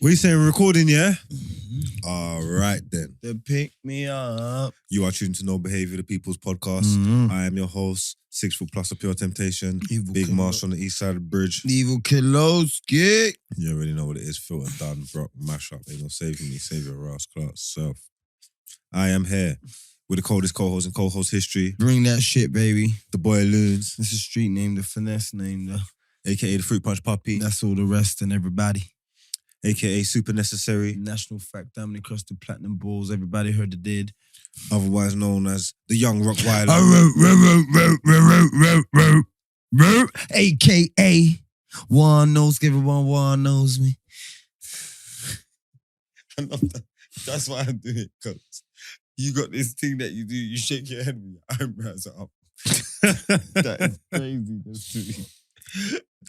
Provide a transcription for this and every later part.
What are you saying? We're recording, yeah? All right, then. Then pick me up. You are tuned to No Behaviour, the People's Podcast. Mm-hmm. I am your host, 6 foot plus of pure temptation. Evil Big killer. Marsh on the east side of the bridge. Evil Kilowski. You already know what it is. Filter done, Brock, mash up. Ain't no saving me. Save your Ross Clark self. I am here with the coldest co-host in co-host history. Bring that shit, baby. The boy Loonz, This is street name, the finesse name, though. a.k.a. the Fruit Punch Puppy, That's all the rest and everybody. a.k.a. Super Necessary, National fact, diamond crusted platinum balls. Everybody heard the did. otherwise known as the Young Rockweiler. AKA one knows, give it one knows me. I love that. That's why I do it, because you got this thing that you do, you shake your head with your eyebrows up. That is crazy. That's true.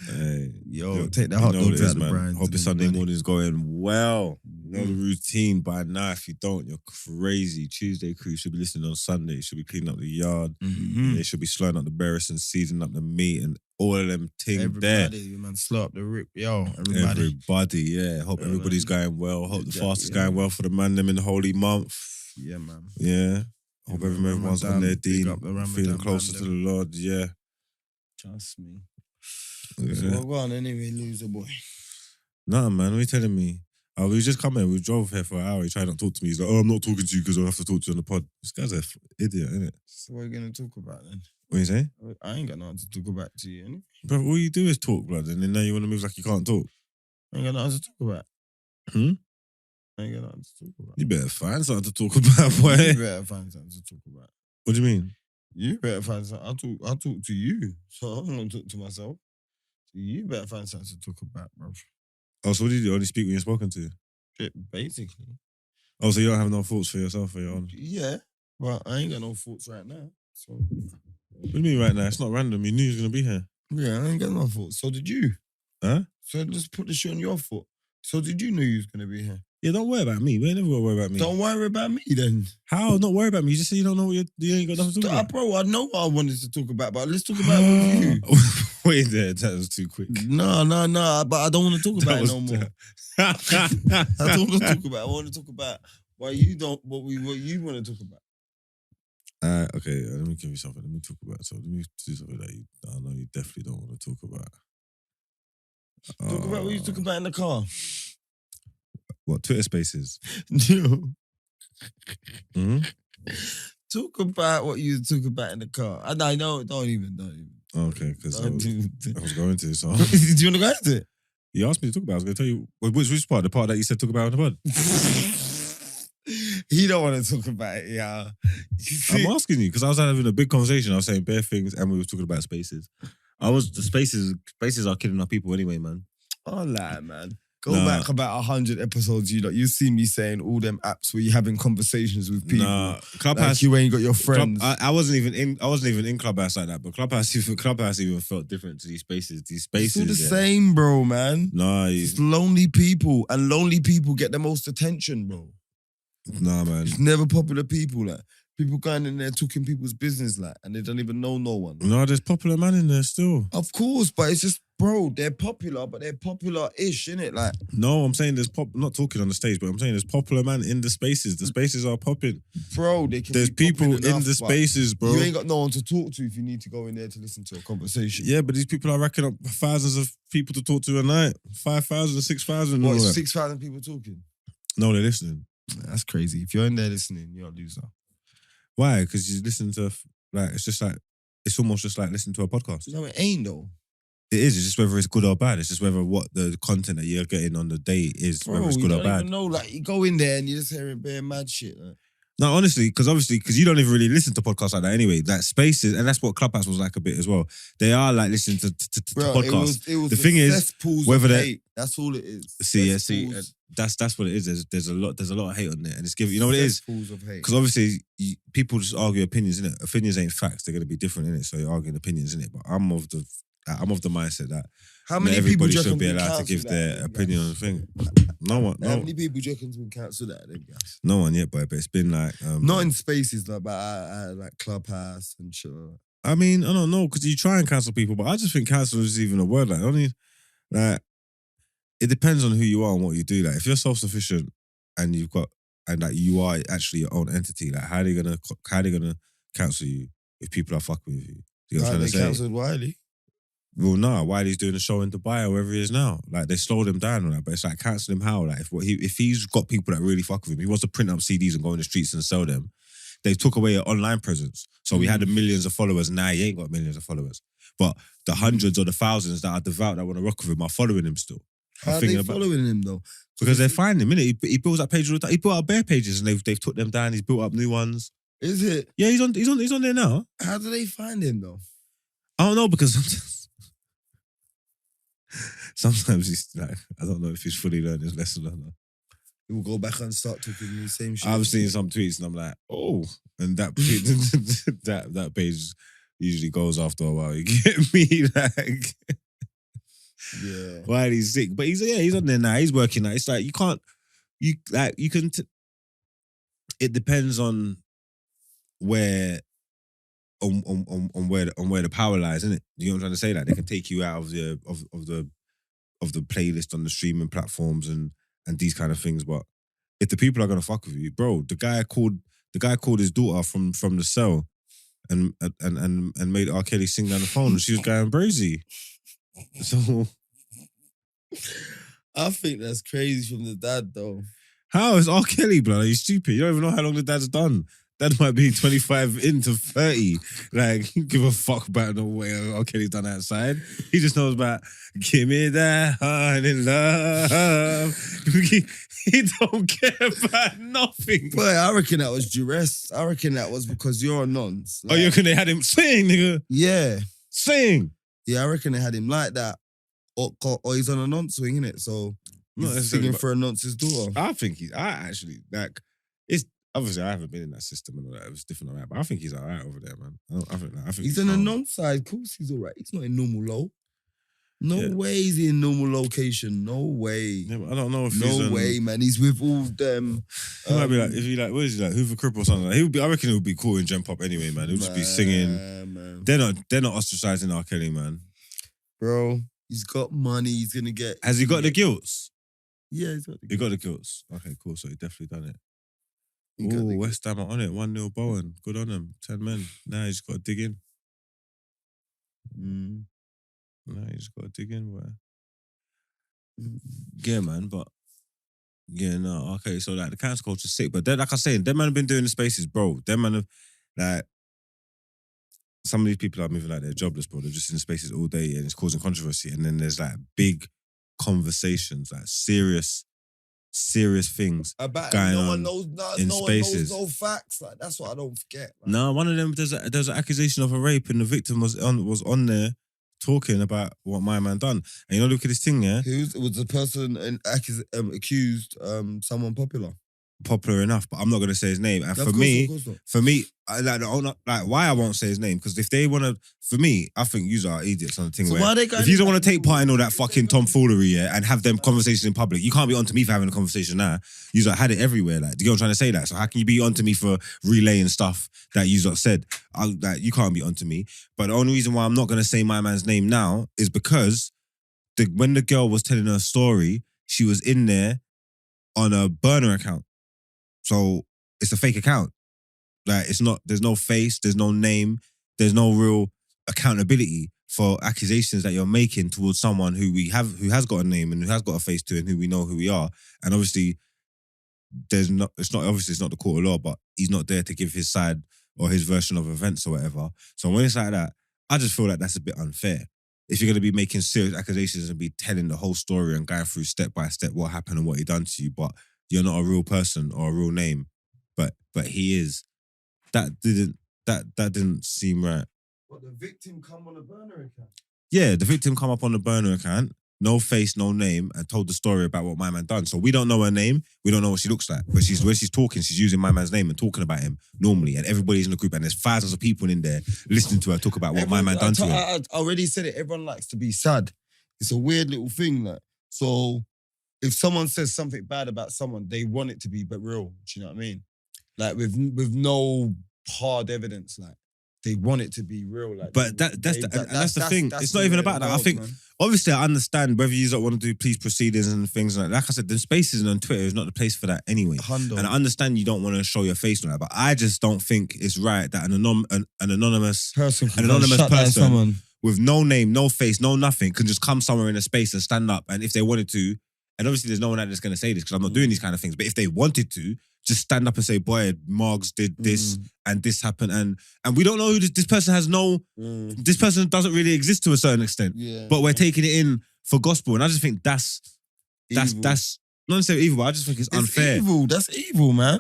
Hey, Yo, take the hot dogs out of the brand. Hope your Sunday morning's going well. You know the routine by now. If you don't, you're crazy. Tuesday crew should be listening on Sunday. You should be cleaning up the yard. Mm-hmm. They should be slowing up the berries and seasoning up the meat and all of them things there. Everybody, man, slow up the rip. Yo, everybody. Everybody, yeah. Hope everybody's going well. Hope the fast is going well for the man them in the holy month. Yeah, man. Yeah. Hope everyone's on their Big dean, up the Ramadan, feeling closer to the Lord. Yeah. Trust me. Yeah. So go on anyway, loser boy. Nah, man, what are you telling me? We just come here, we drove here for an hour, he tried not to talk to me. He's like, oh, I'm not talking to you because I have to talk to you on the pod. This guy's an idiot, innit? So what are you going to talk about then? What are you saying? I ain't got nothing to talk about to you, anyway. Bro, all you do is talk, blood, and then now you want to move like you can't talk. I ain't got nothing to talk about. Hmm? I ain't got nothing to talk about. You better find something to talk about, boy. You better find something to talk about. What do you mean? You better find something. I talk to you, so I'm going to talk to myself. So you better find something to talk about, bro. Oh, so what do you do? Only speak when you're spoken to? Shit, basically. Oh, so you don't have no thoughts for yourself for your own? Yeah, but I ain't got no thoughts right now. So What do you mean right now? It's not random. You knew you was going to be here. yeah, I ain't got no thoughts. So did you. Huh? So let's put the shit on your foot. So did you know you was going to be here? Yeah, don't worry about me. We ain't never going to worry about me. Don't worry about me then. How? Not worry about me. You just say you don't know what you ain't got nothing to talk about. Bro, I know what I wanted to talk about, but let's talk about it with you. Wait there, that was too quick. No, but I don't want to talk about it no more. I don't want to talk about it. I want to talk about why you don't, what you want to talk about. Okay, let me give you something. Let me talk about it. So let me do something that I know you definitely don't want to talk about. Talk about what you talk about in the car. What, Twitter Spaces? No. Mm-hmm. Talk about what you talk about in the car. I know, don't even. Okay, because I was going to, so. Do you want to go into it? You asked me to talk about it. I was going to tell you, which part? The part that you said talk about in the pod? He don't want to talk about it, yeah. I'm asking you, because I was having a big conversation. I was saying bare things, and we were talking about spaces. The spaces are killing our people anyway, man. Oh, lie, man. Go back about 100 episodes, you see me saying all them apps where you're having conversations with people. Nah, Clubhouse. Like you ain't got your friends. I wasn't even in Clubhouse like that, but Clubhouse even felt different to these spaces. These spaces, it's all the same, bro, man. Nah, it's lonely people, and lonely people get the most attention, bro. Nah, man. It's never popular people, like people going in there talking people's business, like, and they don't even know no one. No, there's popular man in there still. Of course, but it's just, bro, they're popular, but they're popular-ish, innit? Like, no, I'm saying there's not talking on the stage, but I'm saying there's popular man in the spaces. The spaces are popping. Bro, they can there's be people enough, in the spaces, bro. You ain't got no one to talk to if you need to go in there to listen to a conversation. Yeah, but these people are racking up thousands of people to talk to a night. 5,000, 6,000. What, 6,000 people talking? No, they're listening. That's crazy. If you're in there listening, you're a loser. Why? Because you listen to, like, it's almost just like listening to a podcast. No, it ain't though. It is. It's just whether it's good or bad. It's just whether what the content that you're getting on the day is, Bro, whether it's good or bad. You don't even know, like, you go in there and you're just hearing bare mad shit. Like. No, honestly, because you don't even really listen to podcasts like that anyway. Like spaces, and that's what Clubhouse was like a bit as well. They are like listening to Bro, podcasts. It was the thing is, whether they that's all it is. That's what it is. There's a lot of hate on there, and it's giving. You know what it is? Pools of hate. Because obviously, people just argue opinions, innit? Opinions ain't facts. They're gonna be different, innit? So you're arguing opinions, innit? But I'm of the mindset that how many everybody people should be allowed to give their opinion on the thing. No one. How many people do you reckon's been cancelled out? No one yet, boy. But it's been like not in spaces, like, but like Clubhouse and shit. I mean, I don't know, because you try and cancel people, but I just think cancel is even a word. Like, only like it depends on who you are and what you do. Like, if you're self-sufficient and you are actually your own entity, like how are they gonna cancel you if people are fucking with you? Do you know what I'm trying to say? Cancelled Wiley. Well, no, Wiley's doing a show in Dubai or wherever he is now. Like, they slowed him down on that, but it's like, cancel him how? Like, if he's got people that really fuck with him, he wants to print up CDs and go in the streets and sell them. They took away your online presence. So we had the millions of followers. Now he ain't got millions of followers. But the hundreds or the thousands that are devout that want to rock with him are following him still. How are they following him though? Because they're finding him, innit? He builds up pages all the time. He built up bare pages and they've took them down. He's built up new ones. Is it? Yeah, he's on there now. How do they find him though? I don't know, because sometimes he's like, I don't know if he's fully learned his lesson or not. He will go back and start talking the same shit. I've seen some tweets and I'm like, oh, and that that page usually goes after a while. You get me? Like, yeah. Why he's sick? But he's on there now. He's working now. It's like you can. It depends on where. On where the power lies, isn't it? You know what I'm trying to say? Like, they can take you out of the playlist on the streaming platforms and these kind of things. But if the people are gonna fuck with you, bro, the guy called his daughter from the cell and made R. Kelly sing down the phone, and she was going brazy. So I think that's crazy from the dad though. How is R. Kelly, bro? Are you stupid? You don't even know how long the dad's done. Dad might be 25 into 30. Like, give a fuck about no way R. Kelly's done outside. He just knows about give me that heart in love. He don't care about nothing. But I reckon that was duress. I reckon that was because you're a nonce. Like, oh, you reckon they had him sing, nigga? Yeah. Sing. Yeah, I reckon they had him like that. Or he's on a nonce swing, innit? So he's singing for a nonce's daughter. I actually, like, it's, obviously, I haven't been in that system and all that. It was different on that, but I think he's all right over there, man. I think he's in a nonce side. Of course he's all right. He's not in normal low. No way he's in normal location. No way. Yeah, but I don't know if no way, man. He's with all them. He might be like, if he like, what is he like, Hoover Crip or something? Like, I reckon he would be cool in Gen Pop anyway, man. He'll just be singing. Man. They're not ostracizing R. Kelly, man. Bro, he's got money. He's gonna get. Has he got the gilts? Yeah, he's got the gilts. He got the gilts. Okay, cool. So he definitely done it. Oh, West Ham are on it. 1-0 Bowen. Good on him. 10 men. Now he's got to dig in. Now he's got to dig in, boy. Yeah, man, but yeah, no, okay. So like the cancel culture's sick, but like I was saying, them man have been doing the spaces, bro. Them man have, like, some of these people are moving like they're jobless, bro. They're just in the spaces all day and it's causing controversy. And then there's like big conversations, like serious things about going no on one knows, in no spaces. One knows no facts. Like, that's what I don't forget. Like. No, one of them, there's an accusation of a rape and the victim was on there talking about what my man done. And you know, look at this thing, yeah? Was the person accused someone popular enough, but I'm not going to say his name. And for me, why I won't say his name, because if they want to, for me, I think you are idiots on the thing. So where if you don't want to take part in all that fucking tomfoolery, yeah, and have them conversations in public, you can't be onto me for having a conversation now. You had it everywhere. Like, do you know what I'm trying to say? That? So how can you be onto me for relaying stuff that you said? You can't be onto me. But the only reason why I'm not going to say my man's name now is because when the girl was telling her story, she was in there on a burner account. So it's a fake account. Like, it's not, there's no face, there's no name, there's no real accountability for accusations that you're making towards someone who has got a name and who has got a face to and who we know who we are. And obviously, it's not the court of law, but he's not there to give his side or his version of events or whatever. So when it's like that, I just feel like that's a bit unfair. If you're going to be making serious accusations and be telling the whole story and going through step by step what happened and what he done to you, but you're not a real person or a real name, but he is. That didn't seem right. What, the victim come on a burner account? Yeah, the victim come up on the burner account, no face, no name, and told the story about what my man done. So we don't know her name, we don't know what she looks like, but when she's talking, she's using my man's name and talking about him normally, and everybody's in the group, and there's thousands of people in there listening to her talk about what my man done to him. I already said it. Everyone likes to be sad. It's a weird little thing, like. So if someone says something bad about someone, they want it to be but real. Do you know what I mean? Like with no hard evidence, like. they want it to be real. Like, but that's the thing. It's not even about that. I think, obviously, I understand whether you don't want to do police proceedings and things like that. Like I said, the spaces on Twitter is not the place for that anyway. And I understand you don't want to show your face on that, but I just don't think it's right that an anonymous person with no name, no face, no nothing can just come somewhere in a space and stand up. And if they wanted to, and obviously there's no one out there that's going to say this because I'm not doing these kind of things, but if they wanted to, just stand up and say, boy, Margs did this and this happened. And we don't know who this person has this person doesn't really exist to a certain extent. Yeah. But we're taking it in for gospel. And I just think that's not necessarily evil, but I just think it's unfair. Evil. That's evil, man.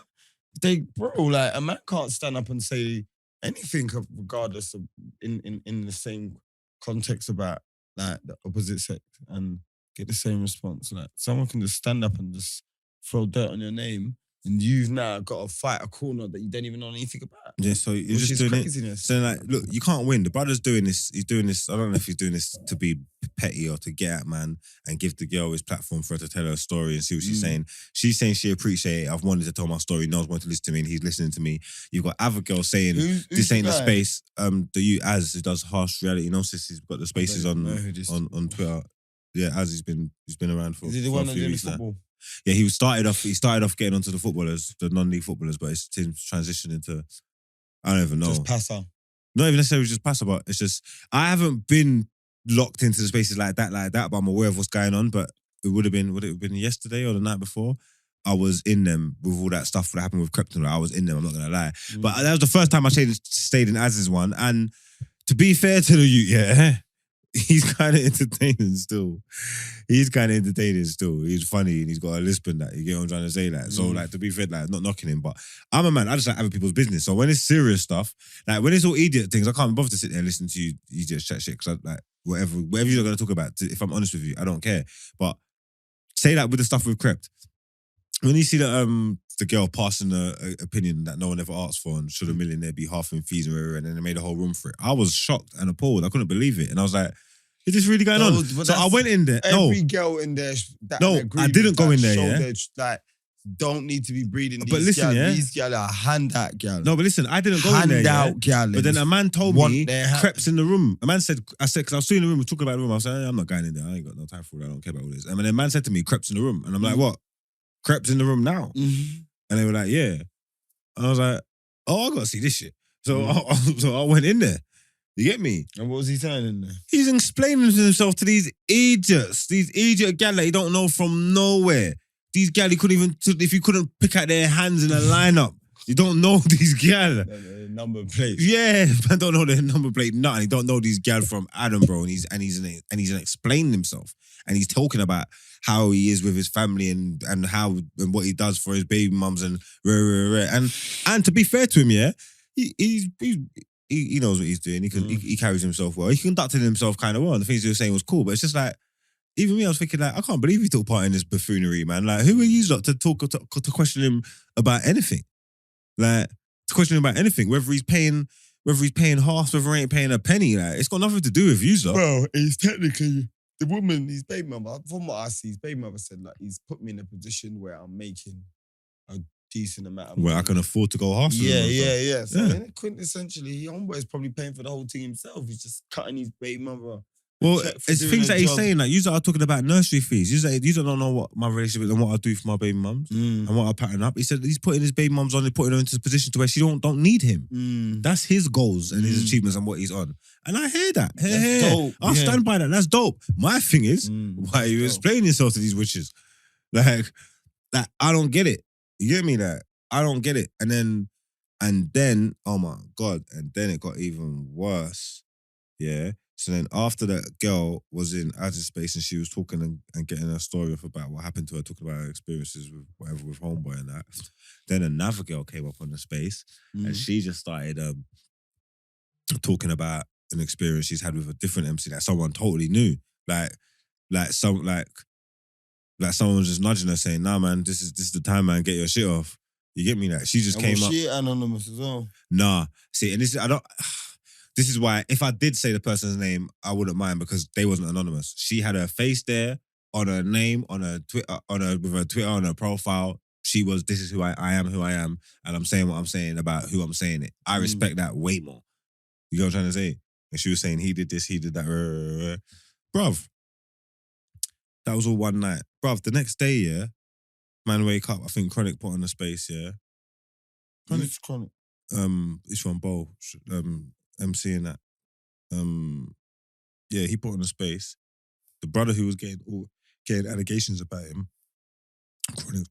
Like, a man can't stand up and say anything regardless of in the same context about like the opposite sex and get the same response. Like, someone can just stand up and just throw dirt on your name. And you've now got to fight a corner that you don't even know anything about. Yeah, so you're just doing craziness. So like, look, you can't win. The brother's doing this. He's doing this. I don't know if he's doing this to be petty or to get at man and give the girl his platform for her to tell her story and see what she's saying. She's saying she appreciates it. I've wanted to tell my story. No one's wanted to listen to me and he's listening to me. You've got other girls saying this ain't the space. Who does harsh reality. You know, since he's got the spaces on Twitter. Yeah, he's been around for. Is he the one that did football? Yeah, he started off getting onto the footballers, the non-league footballers, but it's transitioned into, I don't even know. Just passer. Not even necessarily just passer, but it's just, I haven't been locked into the spaces like that, but I'm aware of what's going on, but would it have been yesterday or the night before? I was in them with all that stuff that happened with Krypton. I was in them, I'm not going to lie. But that was the first time I stayed in Az's one, and to be fair to the youth, yeah, he's kind of entertaining still. He's funny and he's got a lisp and that. You get what I'm trying to say? Like, so, like, to be fair, like, not knocking him, but I'm a man. I just like having people's business. So when it's serious stuff, like when it's all idiot things, I can't bother to sit there and listen to you idiots chat shit because I like whatever you're going to talk about. If I'm honest with you, I don't care. But say that with the stuff with Crept. When you see that the girl passing the opinion that no one ever asked for and should a millionaire be half in fees and then they made a whole room for it, I was shocked and appalled. I couldn't believe it. And I was like, is this really going on? So I went in there. Every girl in there. I didn't go in there, yeah? Like, don't need to be breeding these but listen, girls. yeah? These girls are handout girls. No, but listen, I didn't go in there, handout girls. But then a man told me, Crep's in the room. A man said, because I was still in the room, we were talking about the room. I was like, I'm not going in there. I ain't got no time for it. I don't care about all this. And then a man said to me, Crep's in the room. And I'm like, what? Crep's in the room now? And they were like, yeah. And I was like, oh, I got to see this shit. So I went in there. You get me? And what was he saying in there? He's explaining himself to these idiots, these idiot gal that he don't know from nowhere. These gal, if you couldn't pick out their hands in a lineup, you don't know these gal. Number plates. Yeah, I don't know their number plate. Nothing. He don't know these gal from Adam, bro. And he's explaining himself, and he's talking about how he is with his family and what he does for his baby mums and to be fair to him, yeah, he knows what he's doing. He carries himself well. He conducted himself kind of well. And the things he was saying was cool, but it's just like, even me, I was thinking like, I can't believe he took part in this buffoonery, man. Like, who are you lot to question him about anything? Like, to question him about anything, whether he's paying half, whether he ain't paying a penny. Like, it's got nothing to do with you, lot. Well, he's technically the woman, his baby mother. From what I see, his baby mother said like he's put me in a position where I'm making a decent amount of money. Where I can afford to go half. Yeah. So quintessentially, homeboy is probably paying for the whole thing himself. He's just cutting his baby mother. Well, it's things that he's saying. Like, you are talking about nursery fees. You don't know what my relationship is and what I do for my baby mums and what I pattern up. He said he's putting his baby mums on, he's putting her into a position to where she don't need him. That's his goals and his achievements and what he's on. And I hear that. Dope. I'll stand by that. That's dope. My thing is, why are you explaining yourself to these witches? Like, I don't get it. You get me? That I don't get it. And then, oh my God, and then it got even worse. Yeah. So then after that girl was in Az's space and she was talking and getting her story off about what happened to her, talking about her experiences with whatever with homeboy and that. Then another girl came up on the space and she just started talking about an experience she's had with a different MC that someone totally knew. Like someone was just nudging her saying, nah man, this is the time, man, get your shit off. You get me? That she just came up. Was she anonymous as well? Nah. See, and this is why, if I did say the person's name, I wouldn't mind because they wasn't anonymous. She had her face there on her name, on her Twitter, with her Twitter, on her profile. She was, this is who I am, and I'm saying what I'm saying about who I'm saying it. I respect that way more. You get what I'm trying to say? And she was saying he did this, he did that. Bruv, that was all one night. Bruv, the next day, yeah, man wake up, I think Chronic put on the space, yeah. Chronic. It's from Bo, MCing that. Yeah, he put on the space. The brother who was getting allegations about him,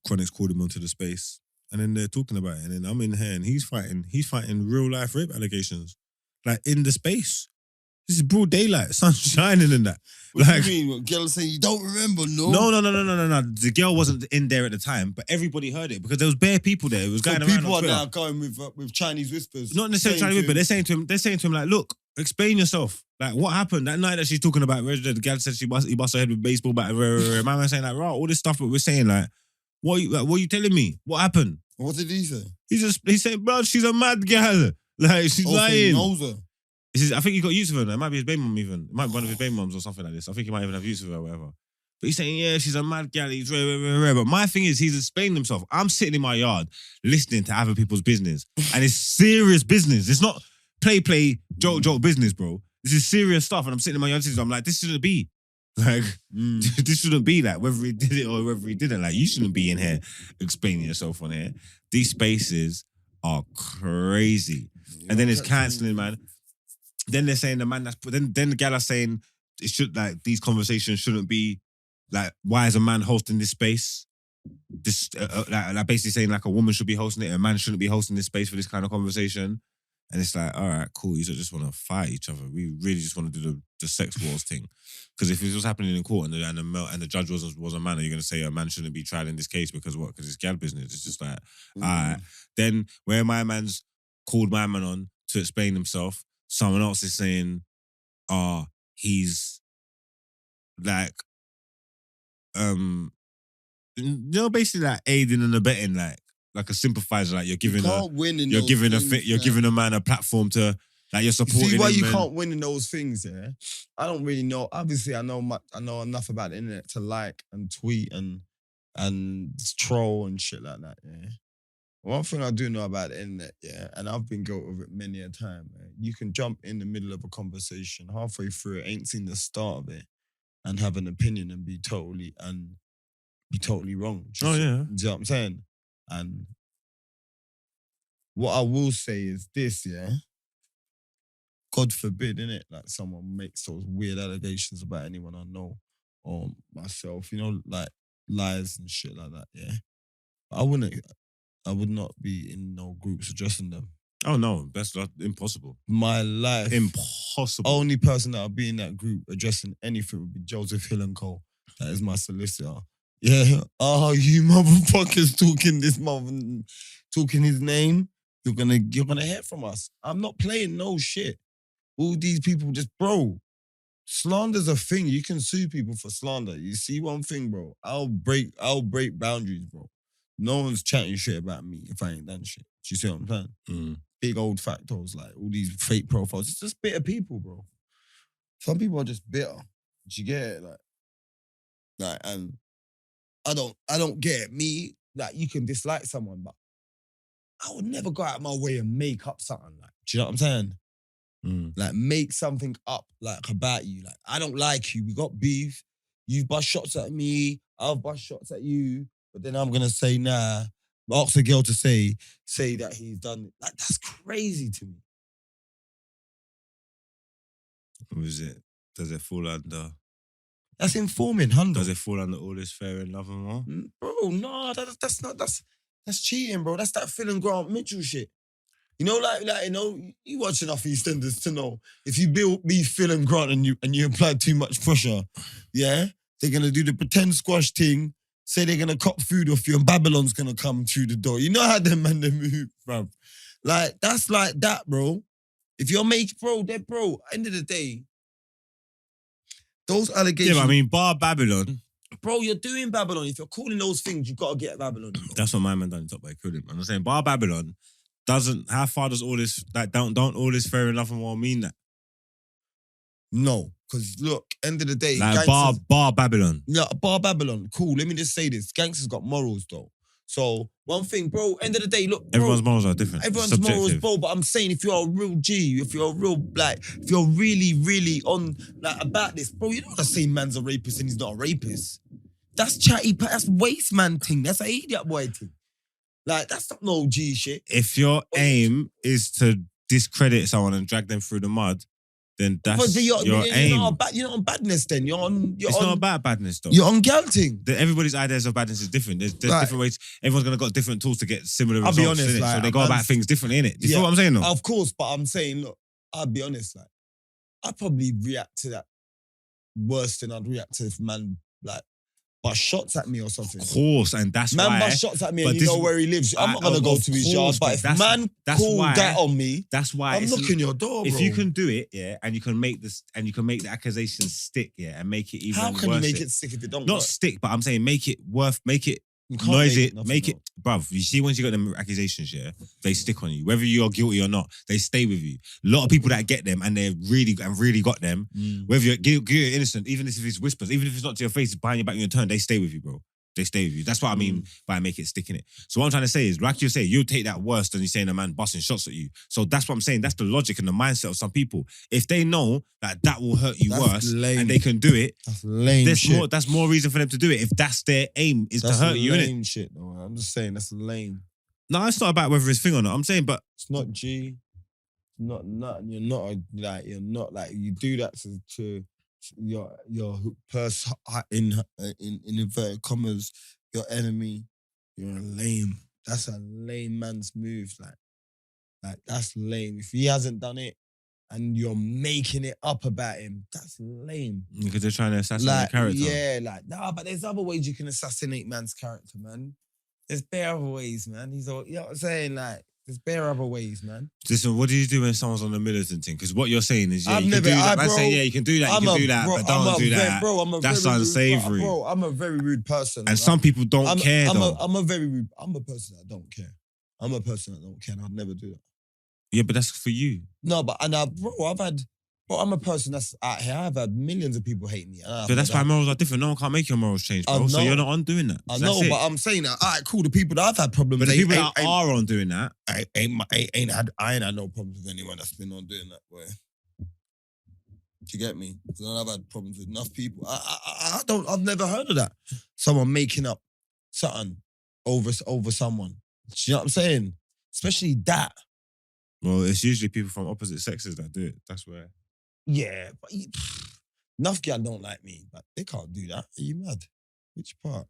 Chronic's called him onto the space. And then they're talking about it. And then I'm in here and he's fighting real life rape allegations. Like in the space. This is broad daylight, sun's shining and that. What do you mean? What girl saying you don't remember, no? No. The girl wasn't in there at the time, but everybody heard it because there was bare people there. It was going around. People on are now going with Chinese whispers. Not necessarily Chinese whispers, but they're saying to him, like, look, explain yourself. Like, what happened that night that she's talking about? The girl said he bust her head with baseball bat. My man saying like, right, all this stuff that we're saying, like, what are you telling me? What happened? What did he say? He said, bro, she's a mad girl. Like, she's lying. He knows her. I think he got use of her. It might be his baby mum even. It might be one of his baby mums or something like this. I think he might even have use of her or whatever. But he's saying, yeah, she's a mad gal. He's rare. But my thing is, he's explaining himself. I'm sitting in my yard listening to other people's business. And it's serious business. It's not play, joke business, bro. This is serious stuff. And I'm sitting in my yard listening. I'm like, this shouldn't be. Like, this shouldn't be like, whether he did it or whether he didn't. Like, you shouldn't be in here explaining yourself on here. These spaces are crazy. And then it's cancelling, man. Then they're saying the man then the gal are saying it should, like, these conversations shouldn't be like, why is a man hosting this space? This like basically saying like a woman should be hosting it, a man shouldn't be hosting this space for this kind of conversation. And it's like, all right, cool. You just want to fight each other. We really just want to do the sex wars thing. Because if it was happening in court and the judge was a man, are you going to say a man shouldn't be tried in this case because what? Because it's gal business. It's just like, all right. Then where my man's called my man on to explain himself, someone else is saying, he's like, basically like aiding and abetting, like a sympathizer, like you're giving a man a platform to, like, you're supporting him. See why you can't win in those things, yeah? I don't really know. Obviously, I know enough about the internet to like and tweet and troll and shit like that, yeah? One thing I do know about the internet, yeah, and I've been guilty of it many a time, man, you can jump in the middle of a conversation, halfway through it, ain't seen the start of it, and have an opinion and be totally wrong. Yeah. You know what I'm saying? And what I will say is this, yeah, God forbid, innit, like someone makes those weird allegations about anyone I know or myself, you know, like lies and shit like that, yeah. I would not be in no groups addressing them. Oh no, that's impossible. My life. Impossible. Only person that would be in that group addressing anything would be Joseph Hill and Co. That is my solicitor. Yeah. Oh, you motherfuckers talking his name. You're gonna hear from us. I'm not playing no shit. All these people just, bro, slander's a thing. You can sue people for slander. You see one thing, bro. I'll break boundaries, bro. No one's chatting shit about me if I ain't done shit. Do you see what I'm saying? Big old factors, like all these fake profiles. It's just bitter people, bro. Some people are just bitter. Do you get it? Like, and I don't get it. Me, like, you can dislike someone, but I would never go out of my way and make up something. Like, do you know what I'm saying? Like, make something up, like, about you. Like, I don't like you. We got beef. You've bust shots at me. I've bust shots at you. But then I'm gonna say, nah. Ask a girl to say that he's done it. Like, that's crazy to me. What is it? Does it fall under? That's informing, Hundo. Does it fall under all this fair and love and more? Bro, no, that's cheating, bro. That's that Phil and Grant Mitchell shit. You know, like you know, you watch enough EastEnders to know if you be Phil and Grant and you apply too much pressure, yeah, they're gonna do the pretend squash thing. Say they're gonna cop food off you and Babylon's gonna come through the door. You know how them man they move, bro. Like, that's like that, bro. If you're they're bro. End of the day, those allegations. Yeah, but I mean, bar Babylon. Bro, you're doing Babylon. If you're calling those things, you gotta get Babylon. Bro. That's what my man done. He top by killed him. I'm saying bar Babylon doesn't. How far does all this, like, don't all this fair and love and war mean that? No, because look, end of the day, like bar Babylon. Yeah, bar Babylon. Cool. Let me just say this: gangsters got morals, though. So one thing, bro, end of the day, look, bro, everyone's morals are different. Everyone's morals, bro, but I'm saying if you're a real G, if you're a real, like, if you're really, really on, like, about this, bro, you don't want to say man's a rapist and he's not a rapist. That's chatty, that's waste man thing. That's an idiot boy thing. Like, that's not no G shit. If your aim is to discredit someone and drag them through the mud, then that's your aim. You're not on badness then. It's not about badness though. You're on galting. Everybody's ideas of badness is different. There's different ways. Everyone's gonna got different tools to get similar results. I'll be honest, so they go about things differently, innit? Do you feel what I'm saying though? Of course, but I'm saying, look, I'll be honest, like, I'd probably react to that worse than I'd react to if man, like, bust shots at me or something. Of course, and that's why. Man bust shots at me and you know where he lives. I'm not going to go to his yard, but if man called that on me, that's why I'm knocking your door, bro. If you can do it, yeah, and you can make this, and you can make the accusation stick, yeah, and make it even worse. How can you make it stick if it don't Not work? stick, but I'm saying make it noisy, make it, bruv. You see, once you got them accusations, yeah, they stick on you. Whether you're guilty or not, they stay with you. A lot of people that get them and they really got them, whether you're guilty or innocent, even if it's whispers, even if it's not to your face, it's behind your back in your turn, they stay with you, bro. They stay with you. That's what I mean by make it stick in it. So what I'm trying to say is, like you say, you'll take that worse than you saying a man busting shots at you. So that's what I'm saying. That's the logic and the mindset of some people. If they know that will hurt you worse and they can do it, that's lame shit. That's more reason for them to do it. If that's their aim, is to hurt you, innit? That's lame shit, though. I'm just saying that's lame. No, it's not about whether it's thing or not. I'm saying, but it's not G. It's not nothing. You're not like you do that to your person in inverted commas, your enemy. You're lame. That's a lame man's move. Like that's lame. If he hasn't done it and you're making it up about him, that's lame. Because they're trying to assassinate character. Yeah, but there's other ways you can assassinate man's character, man. There's bare other ways, man. You know what I'm saying? Like, there's bare other ways, man. Listen, what do you do when someone's on the militant thing? Because what you're saying is, you can do that. I say, you can do that, but don't do that. That's unsavory. Bro, I'm a very rude person. And some people don't care, though. I'm a very rude... I'm a person that don't care. I'm a person that don't care, and I'd never do that. Yeah, but that's for you. No, but I'm a person that's out here. I've had millions of people hate me. But that's why morals are different. No one can't make your morals change, bro. So you're not on doing that. I know, but I'm saying that. All right, cool. The people that I've had problems with. But the people that are on doing that. I ain't had no problems with anyone that's been on doing that, boy. Do you get me? Because I've had problems with enough people. I've never heard of that. Someone making up something over someone. Do you know what I'm saying? Especially that. Well, it's usually people from opposite sexes that do it. That's where. Yeah, but enough girls don't like me, but they can't do that. Are you mad? Which part?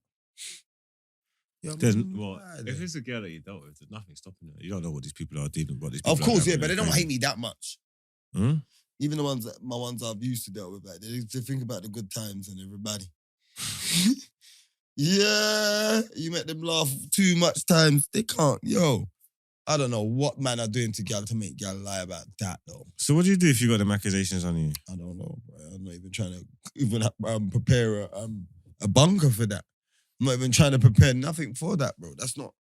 If it's a girl that you dealt with, there's nothing stopping it. You don't know what these people are dealing with. Of course, yeah, but they don't hate me that much. Hmm? Even my ones I've used to deal with, like they think about the good times and everybody. Yeah, you make them laugh too much times. They can't. Yo, I don't know what man are doing to gal to make gal lie about that though. So what do you do if you got them accusations on you? I don't know, bro. I'm not even trying to prepare a bunker for that. I'm not even trying to prepare nothing for that, bro. That's not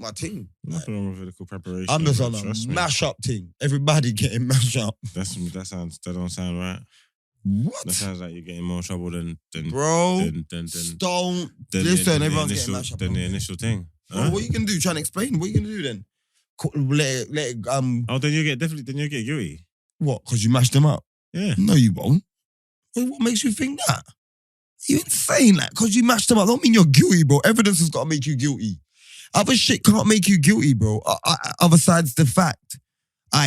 my thing. Nothing wrong with physical preparation. I'm just on a mash up thing. Everybody getting mashed up. That don't sound right. What? That sounds like you're getting more trouble than bro. Don't listen. Everyone's getting mashed up. Than the initial thing. Huh? What you gonna do? Trying to explain? What you gonna do then? Let it, Oh, then you get guilty. What? Because you mashed them up? Yeah. No, you won't. What makes you think that? You insane? Like, because you mashed them up, don't mean you're guilty, bro. Evidence has got to make you guilty. Other shit can't make you guilty, bro. Other side's the fact.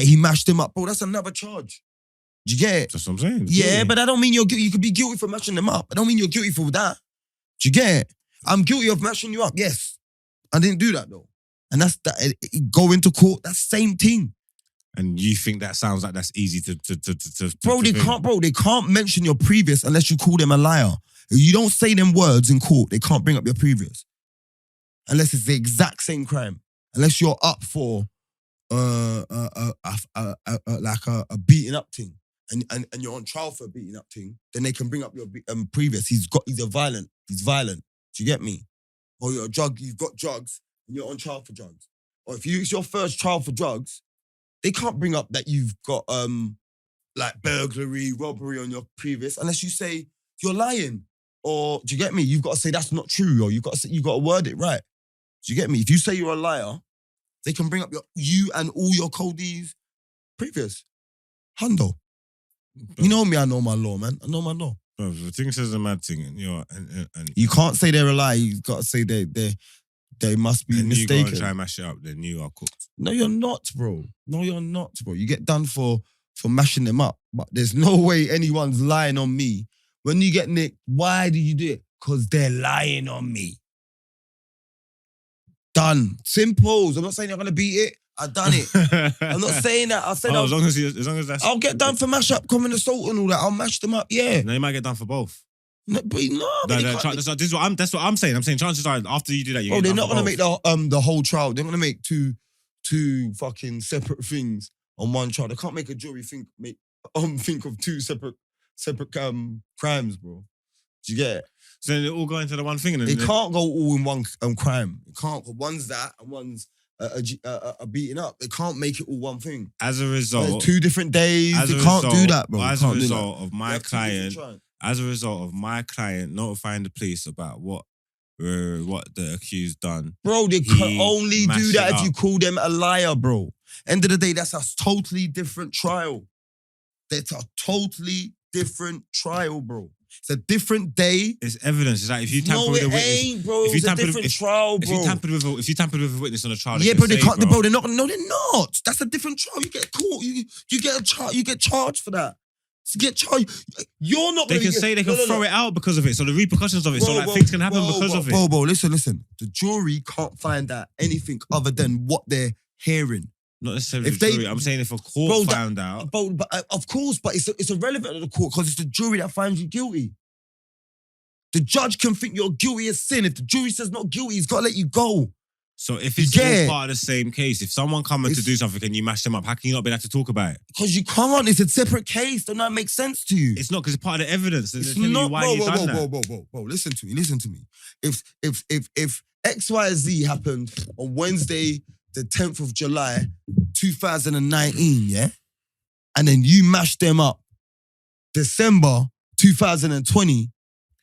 He mashed them up, bro. That's another charge. Do you get it? That's what I'm saying. Yeah, but I don't mean you're guilty. You could be guilty for mashing them up. I don't mean you're guilty for that. Do you get it? I'm guilty of mashing you up. Yes. I didn't do that though. And that's that. Go into court. That's the same thing. And you think that sounds like that's easy to bro, they can't mention your previous unless you call them a liar. You don't say them words in court, they can't bring up your previous. Unless it's the exact same crime. Unless you're up for like a beating up thing. And you're on trial for a beating up thing, then they can bring up your previous. He's violent. Do you get me? Or you've got drugs and you're on trial for drugs. Or if it's your first trial for drugs, they can't bring up that you've got like burglary, robbery on your previous, unless you say you're lying. Or do you get me? You've got to say that's not true, or you got to word it right. Do you get me? If you say you're a liar, they can bring up you and all your Cody's previous. Hundo. You know me, I know my law, man. I know my law. Bro, the thing says a mad thing, and you can't say they're a liar. You got to say they must be mistaken. You go and try and mash it up, then you are cooked. No, you're not, bro. No, you're not, bro. You get done for mashing them up, but there's no way anyone's lying on me. When you get nicked, why do you do it? Because they're lying on me. Done. Simple. I'm not saying you're gonna beat it. I've done it. I'm not saying that. I said as long as that's. I'll get done for mash up, common assault and all that. I'll mash them up. Yeah. No, you might get done for both. No, That's what I'm saying. I'm saying chances are after you do that, they're not gonna make the whole trial. They're gonna make two fucking separate things on one trial. They can't make a jury think of two separate crimes, bro. Do you get it? So they all go into the one thing, and they can't go all in one crime. It can't. One's that, and one's a beating up. They can't make it all one thing. As a result, there's 2 different days. They can't do that, bro. As a result of my client notifying the police about what the accused done, bro, they can only do that if you call them a liar, bro. End of the day, that's a totally different trial. That's a totally different trial, bro. It's a different day. It's evidence. It's like if you tamper with a witness. Ain't, bro. It's a different trial, bro. If you tampered with a witness on a trial, yeah, bro, they can't. Bro, they're not. No, they're not. That's a different trial. You get caught. You get charged for that. To get charged, you're not. They can say they can throw it out because of it. So the repercussions of it. So like things can happen because of it. Bro, listen. The jury can't find out anything other than what they're hearing. Not necessarily the jury. I'm saying if a court found out. But of course, but it's irrelevant to the court because it's the jury that finds you guilty. The judge can think you're guilty of sin. If the jury says not guilty, he's got to let you go. So if it's all part of the same case, if someone coming to do something and you mash them up, how can you not be able to talk about it? Because you can't. It's a separate case. Doesn't that make sense to you? It's not because it's part of the evidence. It's not. Bro, listen to me. If XYZ happened on Wednesday, the 10th of July, 2019, yeah? And then you mashed them up December 2020,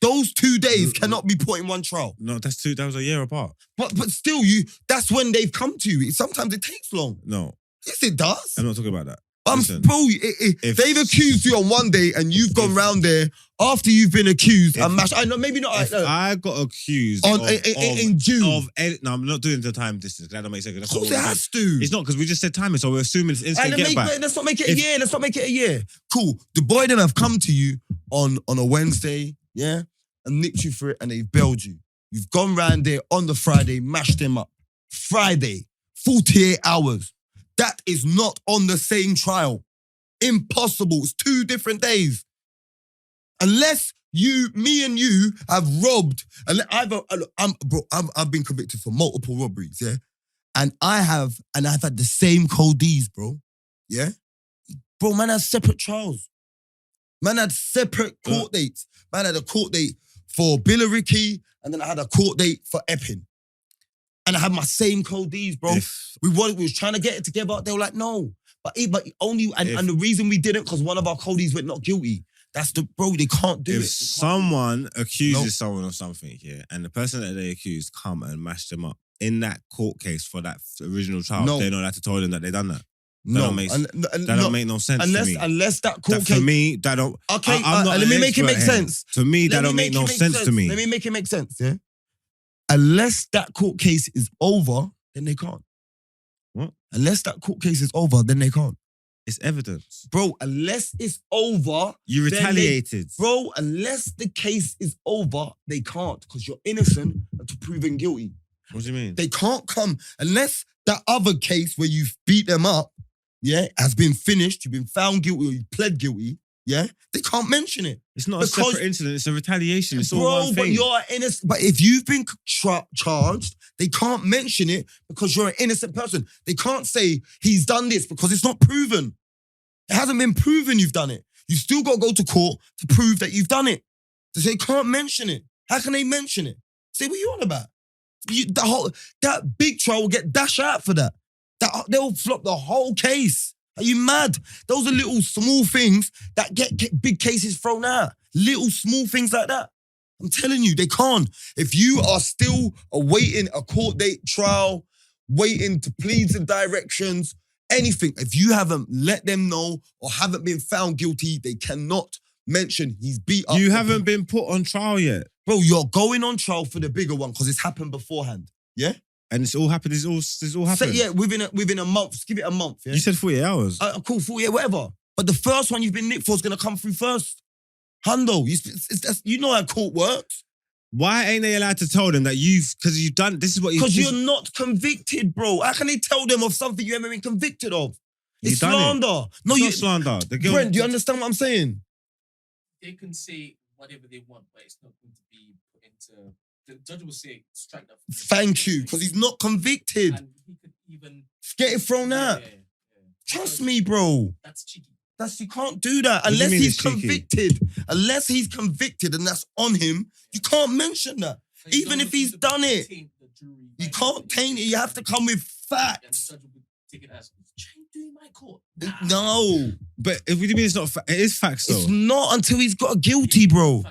those 2 days cannot be put in one trial. No, that was a year apart. But still, that's when they've come to you. Sometimes it takes long. No. Yes, it does. I'm not talking about that. Bro, if they've accused you on one day and you've gone round there after you've been accused and mashed. I know, maybe not. I got accused in June. No, I'm not doing the time distance. That don't make sense. Of course, it has to. It's not because we just said timing, so we're assuming it's instant get back. Let's not make it a year. Cool. The boy then have come to you on a Wednesday, yeah, and nicked you for it, and they've bailed you. You've gone round there on the Friday, mashed them up. Friday, 48 hours. That is not on the same trial. Impossible. It's 2 different days. Unless me and you have robbed, and I've been convicted for multiple robberies, yeah? And I've had the same codees, bro. Yeah? Bro, man had separate trials. Man had separate court dates. Man had a court date for Billericay, and then I had a court date for Epping. And I had my same codees, bro. We was trying to get it together. They were like, no. But only, and the reason we didn't, because one of our codees went not guilty. That's bro, they can't do it. If someone accuses someone of something, yeah, and the person that they accused come and mash them up in that court case for that original trial, they're not allowed to tell them that they done that. That don't make no sense to me. Unless that court case... For me, that don't... Okay, let me make it make sense. To me, that don't make no sense to me. Let me make it make sense, yeah? Unless that court case is over, then they can't. What? Unless that court case is over, then they can't. It's evidence. Bro, unless it's over... You retaliated. Bro, unless the case is over, they can't, because you're innocent until proven guilty. What do you mean? They can't come, unless that other case where you've beat them up, yeah, has been finished, you've been found guilty or you pled guilty, yeah, they can't mention it. It's not a separate incident, it's a retaliation. It's all one thing. But you're innocent. But if you've been charged, they can't mention it because you're an innocent person. They can't say he's done this because it's not proven. It hasn't been proven you've done it. You still got to go to court to prove that you've done it. They can't mention it. How can they mention it? Say what you on about? That big trial will get dashed out for that. They'll flop the whole case. Are you mad? Those are little small things that get big cases thrown out. Little small things like that. I'm telling you, they can't. If you are still awaiting a court date, trial, waiting to pleads and directions, anything, if you haven't let them know or haven't been found guilty, they cannot mention he's beat up. You haven't been put on trial yet. Bro, you're going on trial for the bigger one because it's happened beforehand. Yeah? And it's all happened. It's all happened. So, yeah, within a month. Just give it a month. Yeah? You said 48 hours. Cool, 48, whatever. But the first one you've been nicked for is going to come through first. Hundo, you know how court works. Why ain't they allowed to tell them that because you've done, this is what you've done? Because you're not convicted, bro. How can they tell them of something you haven't been convicted of? It's slander. No, it's not slander. Brent, do you understand what I'm saying? They can say whatever they want, but it's not going to be put into... The judge will say, strike that. Thank you, because he's not convicted. And he could even... Get it thrown out. Yeah. Trust me, bro. That's cheeky. You can't do that unless he's convicted. Unless he's convicted and that's on him, you can't mention that. So even if he's done it. You can't taint it. You have to come with facts. And the judge will take it as, doing my court. No. But if we mean it's not it is facts though. It's not until he's got a guilty, bro.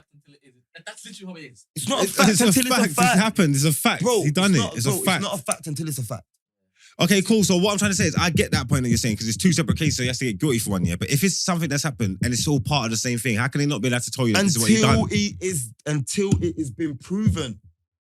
That's literally how it is. It's not a fact until it's a fact. It's happened. It's a fact. Bro, he done it. It's a fact. It's not a fact until it's a fact. Okay, cool. So what I'm trying to say is I get that point that you're saying because it's two separate cases, so he has to get guilty for one year. But if it's something that's happened and it's all part of the same thing, how can they not be allowed to tell you that this is what he done? Until it has been proven.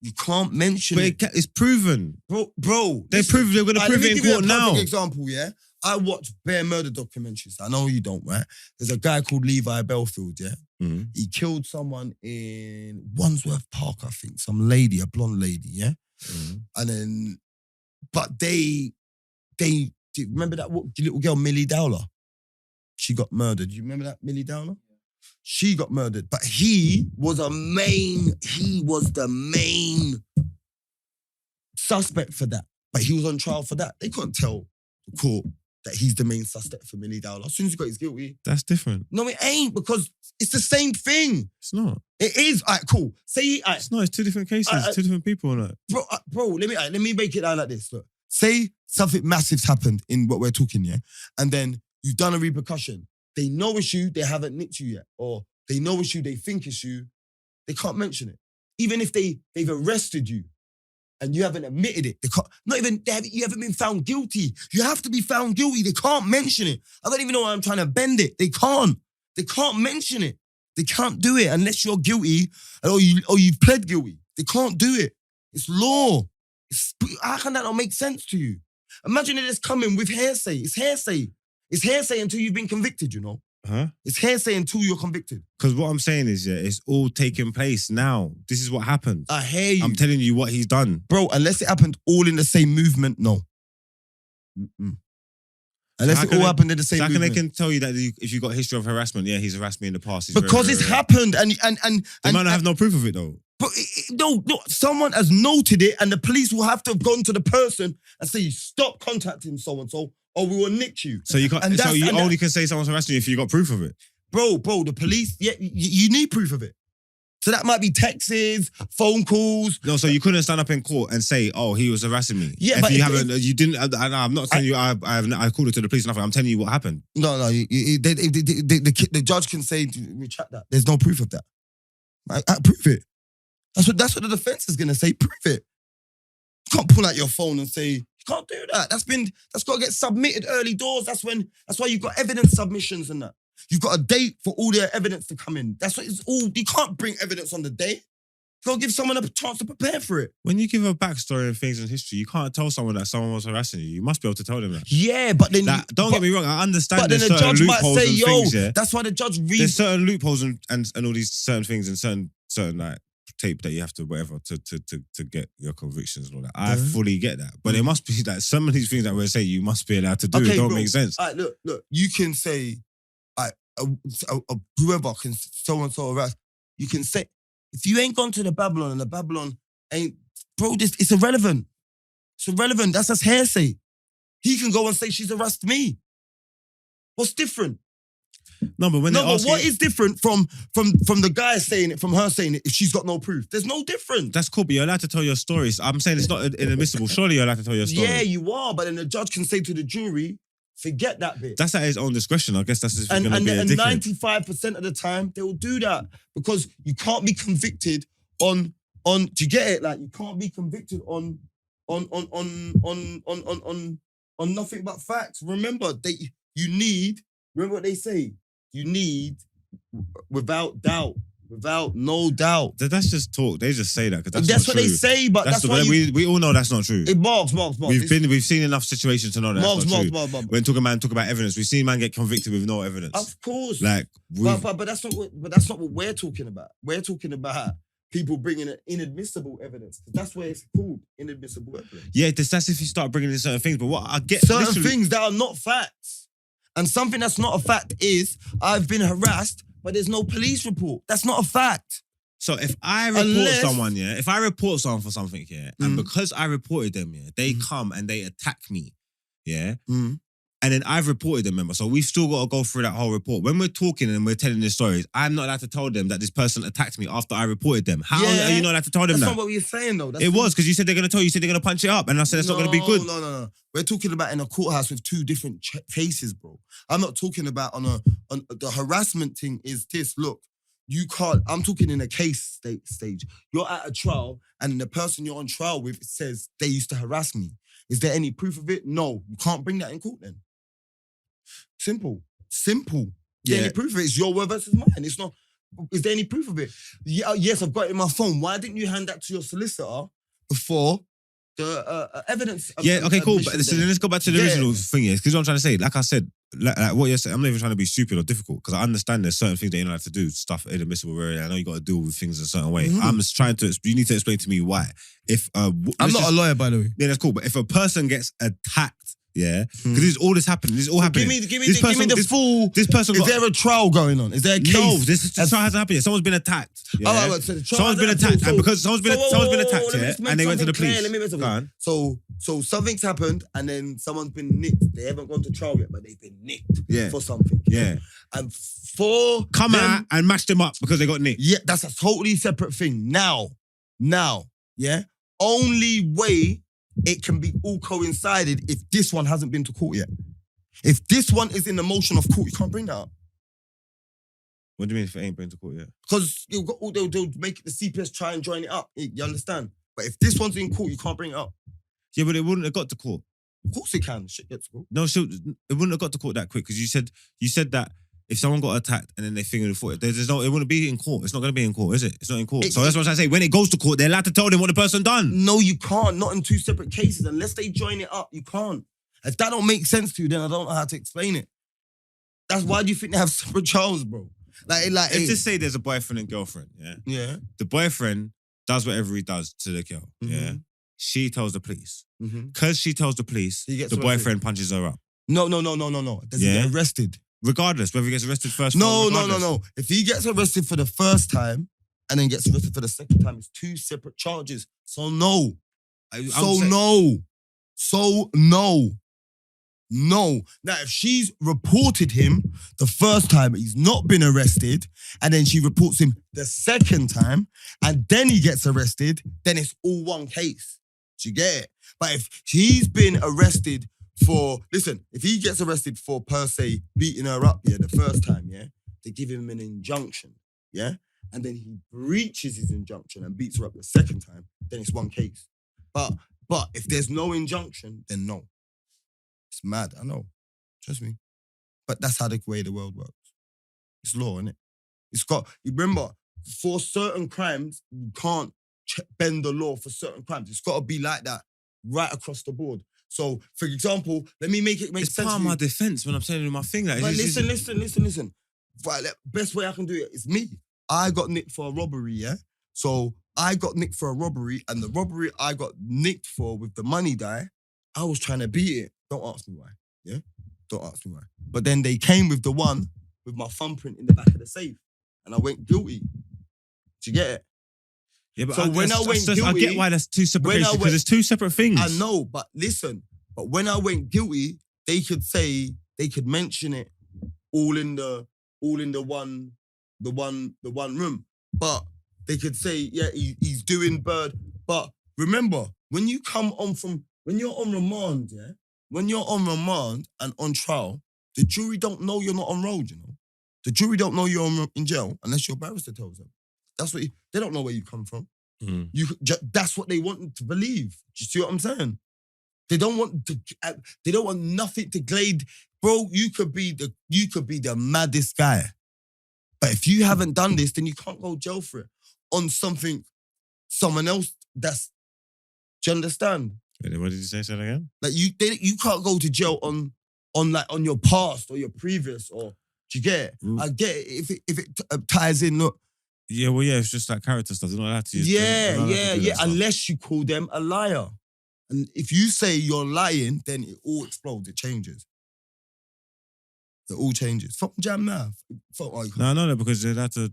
You can't mention it. It's proven. Bro. They're going to prove it in court now. For example, yeah? I watch bare murder documentaries. I know you don't, right? There's a guy called Levi Belfield, yeah? Mm-hmm. He killed someone in Wandsworth Park, I think. Some lady, a blonde lady, yeah? Mm-hmm. And then... But they remember that little girl, Millie Dowler? She got murdered. You remember that, Millie Dowler? She got murdered. But he was the main suspect for that. But he was on trial for that. They couldn't tell the court that he's the main suspect for Millie Dowler. As soon as he got his guilty. That's different. No, it ain't, because it's the same thing. It's not. It is. All right, cool. It's not. It's two different cases. Two different people on it. Bro, let me make it down like this. Look, say something massive's happened in what we're talking, yeah? And then you've done a repercussion. They know it's you, they haven't nicked you yet. Or they know it's you, they think it's you. They can't mention it. Even if they've arrested you and you haven't admitted it, you haven't been found guilty. You have to be found guilty. They can't mention it. I don't even know why I'm trying to bend it. They can't. They can't mention it. They can't do it unless you're guilty or you've pled guilty. They can't do it. It's law. How can that not make sense to you? Imagine it is coming with hearsay. It's hearsay. It's hearsay until you've been convicted, you know? Huh? It's hearsay until you're convicted. Because what I'm saying is, yeah, it's all taking place now. This is what happened. I hear you. I'm telling you what he's done. Bro, unless it happened all in the same movement, no. Mm-mm. Unless it all happened in the same movement. They can tell you that if you've got a history of harassment, yeah, he's harassed me in the past. Because it's happened and they might not have no proof of it though. But no, someone has noted it and the police will have to have gone to the person and say, stop contacting so-and-so or we will nick you. So you can't. So you only can say someone's harassing you if you got proof of it. Bro, the police, yeah, you need proof of it. So that might be texts, phone calls. No, so you couldn't stand up in court and say, "Oh, he was harassing me." Yeah, but you didn't. I'm not telling you. I called it to the police. Nothing. I'm telling you what happened. No. The judge can say, retract that. There's no proof of that. I prove it. That's what the defense is gonna say. Prove it. You can't pull out your phone and say you can't do that. That's got to get submitted early doors. That's why you've got evidence submissions and that. You've got a date for all their evidence to come in. That's what it's all. You can't bring evidence on the day. You've got to give someone a chance to prepare for it. When you give a backstory and things in history, you can't tell someone that someone was harassing you. You must be able to tell them that. Yeah, but then... Don't get me wrong, I understand but then the judge might say, yo, that's why the judge reads... There's certain loopholes and all these certain things and certain like tape that you have to whatever to get your convictions and all that. I fully get that. But it must be that some of these things that we're saying you must be allowed to do. It don't make sense. All right, look, you can say... whoever can so-and-so harass, you can say, if you ain't gone to the Babylon and the Babylon ain't, bro, it's irrelevant. It's irrelevant. That's just hearsay. He can go and say she's harassed me. What's different? No, but what is different from the guy saying it, from her saying it, if she's got no proof? There's no difference. That's cool, but you're allowed to tell your stories. I'm saying it's not inadmissible. Surely you're allowed to tell your story. Yeah, you are, but then the judge can say to the jury, Forget that bit. That's at his own discretion. I guess that's just going to be a dickhead. And 95% of the time, they will do that because you can't be convicted on. Do you get it? Like you can't be convicted on nothing but facts. Remember, remember what they say. You need without doubt. Without no doubt. That's just talk. They just say that because that's what they say, but that's why we all know that's not true. Margs. We've seen enough situations to know that's not true. Margs. When talk about evidence, we've seen man get convicted with no evidence. Of course, like, but that's not what we're talking about. We're talking about people bringing in inadmissible evidence. That's where it's called inadmissible evidence. Yeah, that's if you start bringing in certain things. But what I get certain things that are not facts, and something that's not a fact is I've been harassed. But there's no police report. That's not a fact. So if I report someone, if I report someone for something, and because I reported them, they come and they attack me, and then I've reported them, remember? So we've still got to go through that whole report. When we're talking and we're telling these stories, I'm not allowed to tell them that this person attacked me after I reported them. How are you not allowed to tell them that? That's not what you're saying, though. It was, because you said they're going to tell you, said they're going to punch it up, and I said it's not going to be good. No. We're talking about in a courthouse with two different cases, bro. I'm not talking about on the harassment thing is this, look, you can't, I'm talking in a case stage. You're at a trial, and the person you're on trial with says they used to harass me. Is there any proof of it? No. You can't bring that in court then. Simple. Is there any proof of it? It's your word versus mine. It's not. Is there any proof of it? Yeah, yes, I've got it in my phone. Why didn't you hand that to your solicitor before the evidence? Okay, cool. But so then let's go back to the original thing. Because what I'm trying to say, like I said, like what you're saying, I'm not even trying to be stupid or difficult because I understand there's certain things that you don't have to do, stuff inadmissible. I know you got to deal with things in a certain way. I'm just trying to. You need to explain to me why. If I'm not a lawyer, by the way. Yeah, that's cool. But if a person gets attacked. Yeah, because this is all this happening. This is all happening. Give me the full. This person. Is there a trial going on? Is there a case? No, this trial hasn't happened yet. Someone's been attacked. Yeah? So someone's been attacked, and because someone's been attacked, and they went to the police. Let me make something. So something's happened, and then someone's been nicked. They haven't gone to trial yet, but they've been nicked for something. Yeah, and for come out and mash them up because they got nicked. Yeah, that's a totally separate thing. Now, yeah, only way. It can be all coincided if this one hasn't been to court yet. If this one is in the motion of court, you can't bring that up. What do you mean if it ain't been to court yet? Because they'll make the CPS try and join it up. You understand? But if this one's in court, you can't bring it up. Yeah, but it wouldn't have got to court. Of course it can. Shit gets to court. No, it wouldn't have got to court that quick because you said that if someone got attacked and then they fingered the foot, it wouldn't be in court. It's not going to be in court, is it? It's not in court. So that's what I'm trying to say. When it goes to court, they're allowed to tell them what the person done. No, you can't. Not in two separate cases. Unless they join it up, you can't. If that don't make sense to you, then I don't know how to explain it. That's why do you think they have separate trials, bro? Let's just say there's a boyfriend and girlfriend, yeah? Yeah. The boyfriend does whatever he does to the girl, yeah? She tells the police. Because she tells the police, the boyfriend punches her up. No. Does he get arrested? Regardless, whether he gets arrested first. No. If he gets arrested for the first time and then gets arrested for the second time, it's two separate charges. So no. No. Now, if she's reported him the first time, he's not been arrested, and then she reports him the second time, and then he gets arrested, then it's all one case. Do you get it? But if he's been arrested if he gets arrested for, per se, beating her up, the first time, they give him an injunction, and then he breaches his injunction and beats her up the second time, then it's one case. But if there's no injunction, then no. It's mad, I know. Trust me. But that's how the way the world works. It's law, innit? Remember, for certain crimes, you can't bend the law for certain crimes. It's got to be like that right across the board. So, for example, let me make it make sense. It's part of my defense when I'm saying my thing. Like, but listen. Right, best way I can do it is me. I got nicked for a robbery, yeah? So, I got nicked for a robbery, and the robbery I got nicked for with the money guy, I was trying to beat it. Don't ask me why, yeah? Don't ask me why. But then they came with the one with my thumbprint in the back of the safe, and I went guilty. Do you get it? Yeah, but I get why that's two separate cases, because it's two separate things. I know, but listen. But when I went guilty, they could mention it all in the one room. But they could say, yeah, he's doing bird. But remember, when you're on remand, when you're on remand and on trial, the jury don't know you're not on road, you know. The jury don't know you're in jail unless your barrister tells them. That's what they don't know where you come from. Mm. That's what they want to believe. Do you see what I'm saying? They don't want nothing to glade. Bro, you could be the maddest guy. But if you haven't done this, then you can't go jail for it. On someone else that's, do you understand? Wait, what did you say again? Like you can't go to jail on your past or your previous, or do you get it? I get it if it ties in. Look. Yeah, well, yeah, it's just like character stuff. They're not allowed to use Yeah. Unless you call them a liar. And if you say you're lying, then it all explodes. It changes. It all changes. Fuck Jam now. No, because they're allowed to.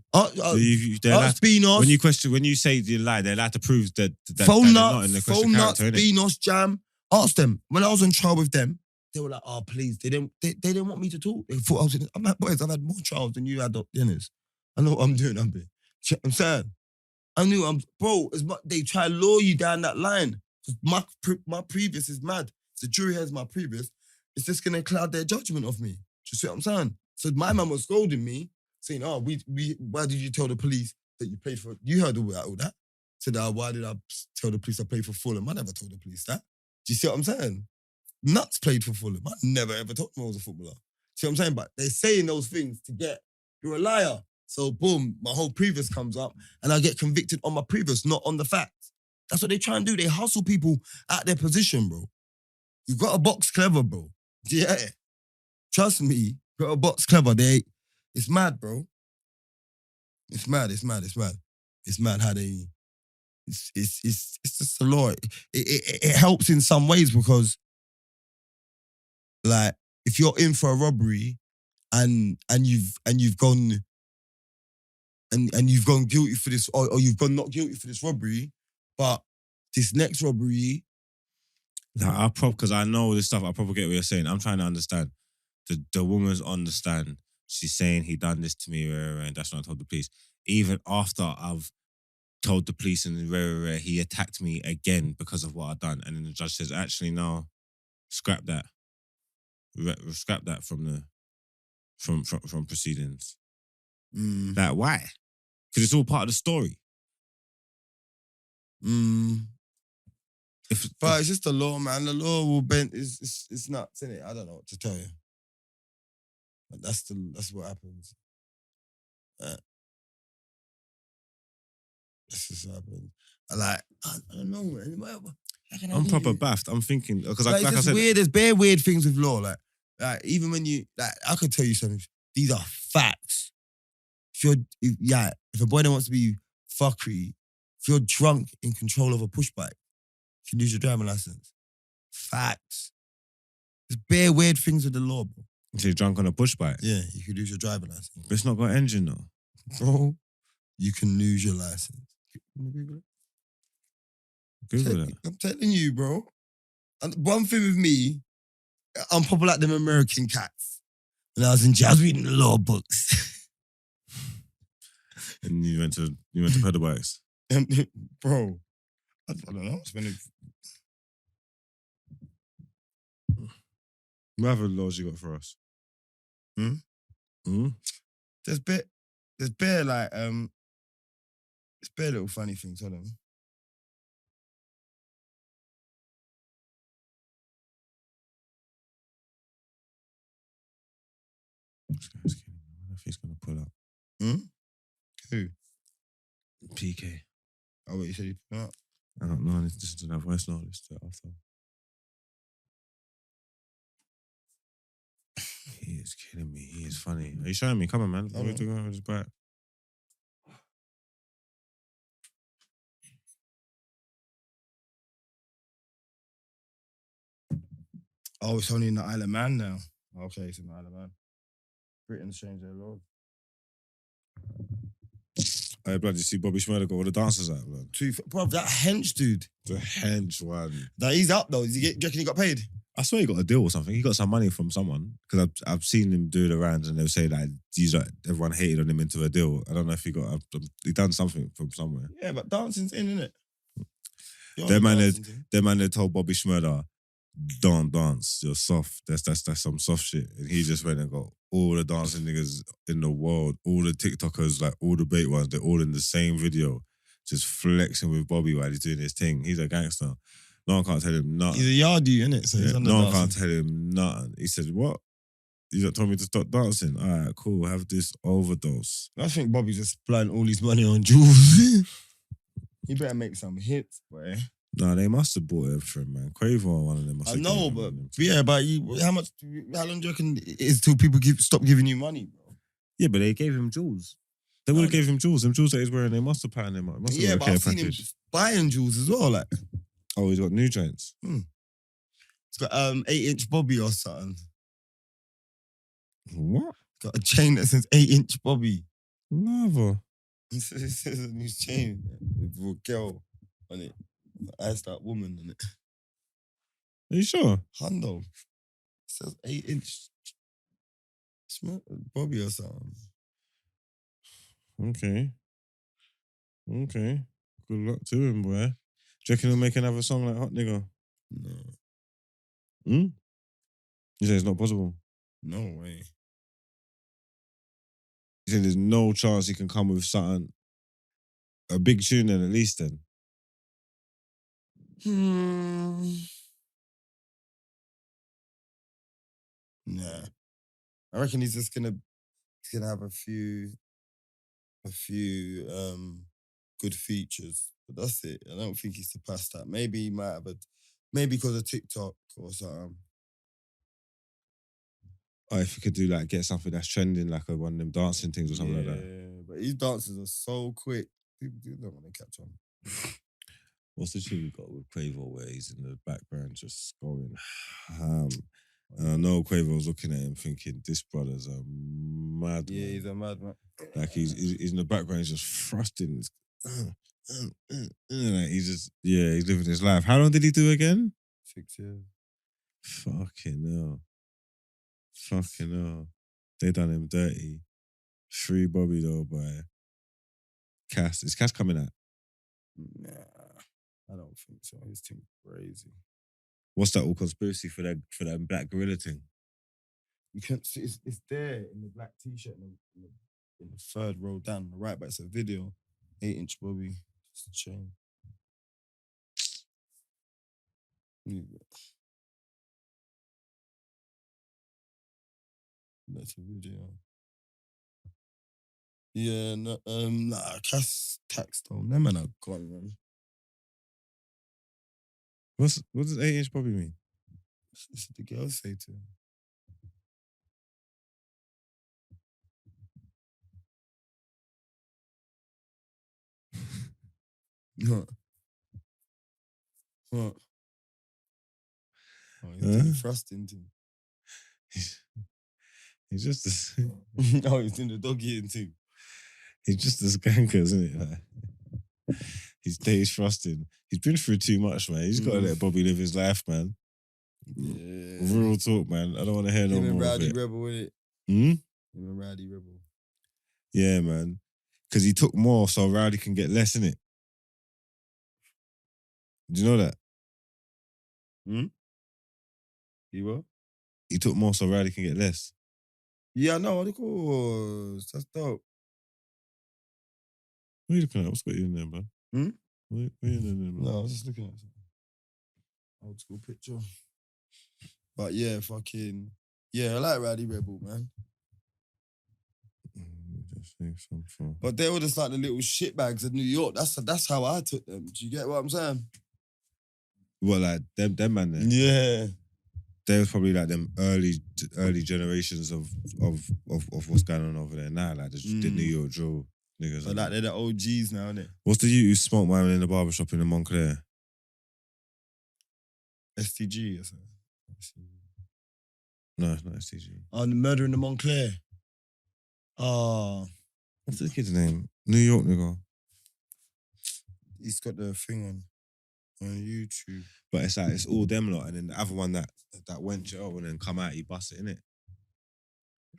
They're allowed when you say you lie, they're allowed to prove that phone they're not in the question character. Beanos, Jam. Ask them. When I was on trial with them, they were like, "Oh, please." They didn't want me to talk. They thought I was. I'm like, boys, I've had more trials than you had dinners. I know what I'm doing. I'm saying. I knew bro. They try to lure you down that line. My previous is mad. If the jury has my previous, it's just gonna cloud their judgment of me. Do you see what I'm saying? So my mum was scolding me, saying, "Oh, why did you tell the police that you played for?" You heard all that. Said, "Why did I tell the police I played for Fulham?" I never told the police that. Do you see what I'm saying? Nuts played for Fulham. I never ever told them I was a footballer. See what I'm saying? But they're saying those things to get, you're a liar. So boom, my whole previous comes up and I get convicted on my previous, not on the facts. That's what they try and do. They hustle people at their position, bro. You've got a box clever, bro. Yeah. Trust me, got a box clever. It's mad, bro. It's mad how they... It's just a lot. It helps in some ways because, like, if you're in for a robbery and you've gone guilty for this, or you've gone not guilty for this robbery, but this next robbery. Nah, because I know this stuff. I probably get what you're saying. I'm trying to understand. The woman's on the stand. She's saying he done this to me, and that's when I told the police. Even after I've told the police and he attacked me again because of what I've done, and then the judge says, actually, no, scrap that. Scrap that from proceedings. Like, why? Because it's all part of the story. But it's just the law, man. The law will bend. It's nuts, innit? I don't know what to tell you. But that's what happens. That's just what happens. I don't know, man. I'm proper baffed. I'm thinking because like I said, weird. There's bare weird things with law. Like even when you I could tell you something. These are facts. If a boy that wants to be fuckery, if you're drunk in control of a push bike, you can lose your driving license. Facts. There's bare weird things with the law, bro. If you're drunk on a push bike? Yeah, you could lose your driving license. But it's not got an engine though. Bro, you can lose your license. Google it. Google it. I'm telling you, bro. And one thing with me, I'm probably like them American cats. When I was in jail, I was reading the law books. And you went to pedal bikes? Bro, I don't know. What other laws you got for us? There's bare little funny things. Hold on. This guy's kidding me. I wonder if he's gonna pull up. Who? PK. Oh, wait, you said he put up? I don't know. I need to listen to that voice note. Listen to it after. He is kidding me. He is funny. Are you showing me? Come on, man. What are we doing? We'll just buy it. Oh, it's only in the Isle of Man now. Okay, it's in the Isle of Man. Britain's changed their laws. Hey, blood, you see Bobby Schmurder got all the dancers out, blood? Bro, that hench dude. The hench one. That he's up though. Do you reckon he got paid? I swear he got a deal or something. He got some money from someone because I've seen him do the rounds and they'll say that everyone hated on him into a deal. I don't know if he done something from somewhere. Yeah, but dancing's in, innit? Their man had told Bobby Schmurder, don't dance, you're soft. That's some soft shit. And he just went and got all the dancing niggas in the world, all the TikTokers, like all the bait ones, they're all in the same video, just flexing with Bobby while he's doing his thing. He's a gangster. No one can't tell him nothing. He's a yardie, innit? So he's no one can't tell him nothing. He said, what? You told me to stop dancing. All right, cool. Have this overdose. I think Bobby's just blowing all his money on jewels. He better make some hits, boy. Nah, they must have bought it for him, man. Quavo or one of them must have. I know, but yeah, but how long do you reckon it is till people stop giving you money, bro? Yeah, but they gave him jewels. They would have gave him jewels. Them jewels that he's wearing, they must have patterned him up. Yeah, but I've seen him buying jewels as well, like. Oh, he's got new joints. He's got 8-inch Bobby or something. What? Got a chain that says 8-inch Bobby. Never. It says a new chain with a girl on it. Iced out woman on it. Are you sure? Hundo. It says 8-inch Bobby or something. Okay. Good luck to him, boy. Do you reckon he'll make another song like Hot Nigga? No. You say it's not possible? No way. You say there's no chance he can come with something, a big tune then at least then? Nah. I reckon he's just gonna have a few good features. But that's it. I don't think he's surpassed that. Maybe he might have maybe because of TikTok or something. Oh, if you could do like get something that's trending, like one of them dancing things or something like that. Yeah, but his dances are so quick. People don't want to catch on. What's the tune we got with Quavo where he's in the background just going ham? And I know Quavo's looking at him thinking, this brother's a madman. Yeah, he's a madman. Like he's in the background, he's just thrusting. Like he's living his life. How long did he do again? 6 years. Fucking hell. They done him dirty. Free Bobby though, boy. Cass. Is Cass coming out? Nah, I don't think so. His thing's crazy. What's that all conspiracy for that black gorilla thing? You can't see it's there in the black t-shirt in the third row down on the right, but it's a video. 8-inch Bobby. It's a chain. That's a video. Yeah, no, Cass tax though. Them man are gone, man. What does 8-inch Bobby mean? This is the girls say to him. What? Oh, he's doing thrusting thing. He's just this. Oh, he's doing the dog eating thing. He's just a skanker, isn't it? Like, he's thrusting. He's been through too much, man. He's got to let Bobby live his life, man. Yeah. Real talk, man. I don't want to hear no more Rowdy of it. Rebel, innit? Him and Rowdy Rebel. Yeah, man. Because he took more so Rowdy can get less, innit? Do you know that? He what? He took more so Rowdy can get less. Yeah, I know. Of course. That's dope. What are you looking at? What's got you in there, man? What are you in there, man? No, I was just looking at something. Old school picture. But yeah, I like Rowdy Rebel, man. But they were just like the little shitbags of New York. That's how I took them. Do you get what I'm saying? What, like them man there? Yeah. They was probably like them early generations of what's going on over there now, like the New York drill niggas. So like they're the OGs now, innit? What's the you who smoked man in the barbershop in the Montclair? STG or something. No, it's not STG. Oh, the Murder in the Montclair. Oh. What's the kid's name? New York nigga. He's got the thing on YouTube. But it's like, it's all them lot. And then the other one that went jail and then come out, he bust it, innit?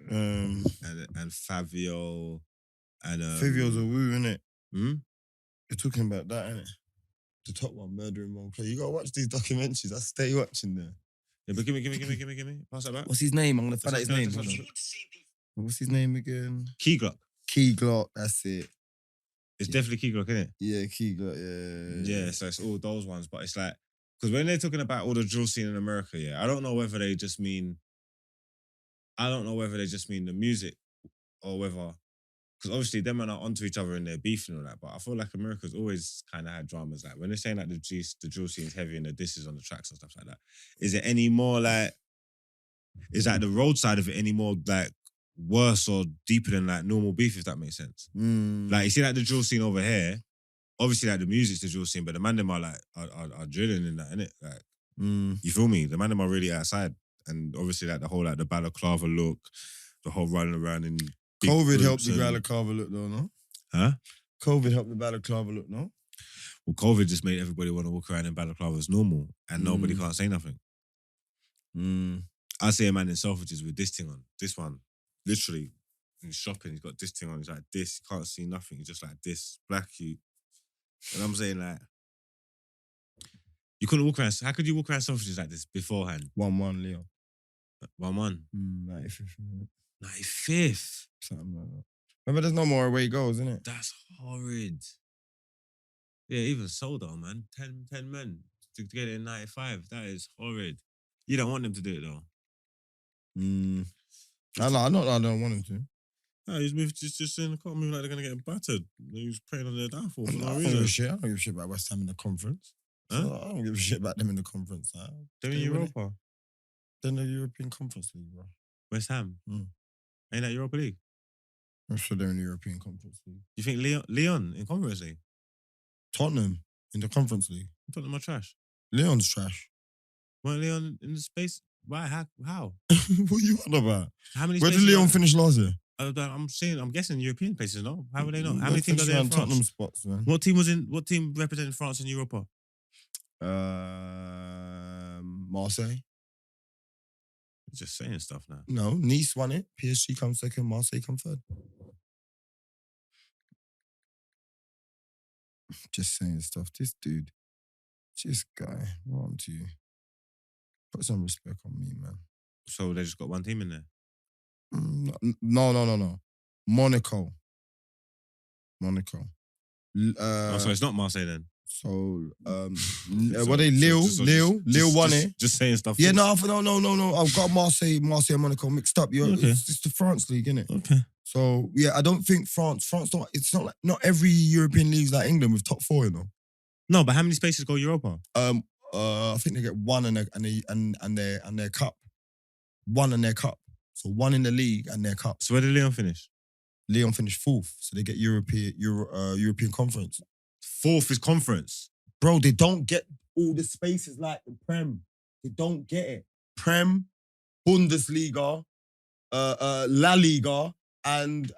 And Fabio and... Fabio's a woo, innit? Hmm? You're talking about that, innit? The top one, Murder in Montclair. You gotta watch these documentaries. I stay watching them. Yeah, but give me. Pass that back. What's his name? I'm gonna find out his name. What's his name again? Key Glock. Key Glock. That's it. It's definitely Key Glock, isn't it? Yeah, Key Glock. Yeah. Yeah, so it's all those ones, but it's like because when they're talking about all the drill scene in America, yeah, I don't know whether they just mean the music or whether because obviously them men are onto each other and they're beefing and all that, but I feel like America's always kind of had dramas. Like when they're saying like the drill scene is heavy and the disses on the tracks and stuff like that, is it any more like is like the road side of it any more like worse or deeper than like normal beef, if that makes sense? Like you see like the drill scene over here, obviously like the music's the drill scene, but the man them are like are drilling in that, innit? Like you feel me? The man them are really outside. And obviously like the whole like the balaclava look, the whole running around in COVID helped the balaclava look though, no? Huh? COVID helped the balaclava look, no? Well, COVID just made everybody want to walk around in balaclavas normal and nobody can't say nothing. I see a man in Selfridges with this thing on. This one, literally, he's shopping, he's got this thing on, he's like this, you can't see nothing, he's just like this, black cute. And I'm saying like, you couldn't walk around, how could you walk around Selfridges like this beforehand? 1-1, Leon. 1-1? 95th. 95th? Something like that. Remember, there's no more away goals, isn't it? That's horrid. Yeah, even so though, man. 10 men to get it in 95. That is horrid. You don't want them to do it though. I don't want him to. No, he's just saying, I can't move like they're going to get battered. He's praying on their downfall for no I don't reason. give a shit. I don't give a shit about West Ham in the conference. Huh? So I don't give a shit about them in the conference. They're in Europa. They're in the European Conference League, bro. West Ham? Ain't that Europa League? I'm sure they're in the European Conference League. You think Leon in Conference League? Tottenham in the Conference League. Tottenham are trash. Leon's trash. Weren't Leon in the space? Why? How? What are you on about? How many? Where did Leon finish last year? I'm guessing European places, no? How would they know? How many teams are there in France? Tottenham spots, man. What team represented France in Europa? Marseille. Just saying stuff now. No, Nice won it. PSG come second, Marseille come third. Just saying stuff. This dude, this guy, what on to you? Put some respect on me, man. So they just got one team in there? No. Monaco. So it's not Marseille then? So, what they Lille won it. Just saying stuff. Yeah, no. I've got Marseille and Monaco mixed up. Okay. It's the France league, innit? Okay. So yeah, I don't think France don't. It's not like not every European league's like England with top four, you know. No, but how many spaces go Europa? I think they get one and their cup. One and their cup. So one in the league and their cup. So where did Lyon finish? Lyon finished fourth, so they get European Conference. Fourth is conference. Bro, they don't get all the spaces like the Prem. They don't get it. Prem, Bundesliga, La Liga, and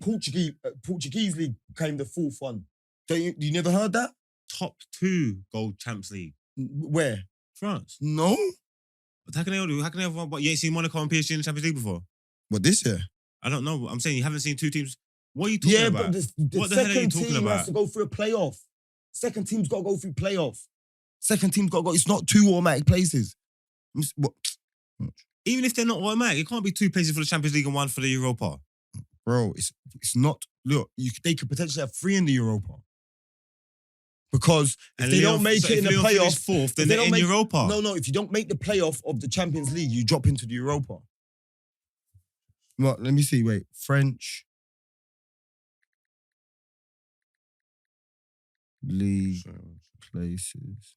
Portuguese league became the fourth one. You never heard that? Top 2 go Champions League. Where? France. No. But how can they all do? How can they have one? But you ain't seen Monaco and PSG in the Champions League before? What, this year? I don't know. I'm saying you haven't seen 2 teams. What are you talking about? Yeah, but what the hell are you talking about? Has to go through a playoff. Second team's got to go through playoff. Second team's got to go. It's not 2 automatic places. What? Even if they're not automatic, it can't be 2 places for the Champions League and 1 for the Europa. Bro, it's not. Look, they could potentially have 3 in the Europa. Because if they don't make it in the playoff, fourth, then they're in Europa. No. If you don't make the playoff of the Champions League, you drop into the Europa. Well, let me see. Wait, French league places.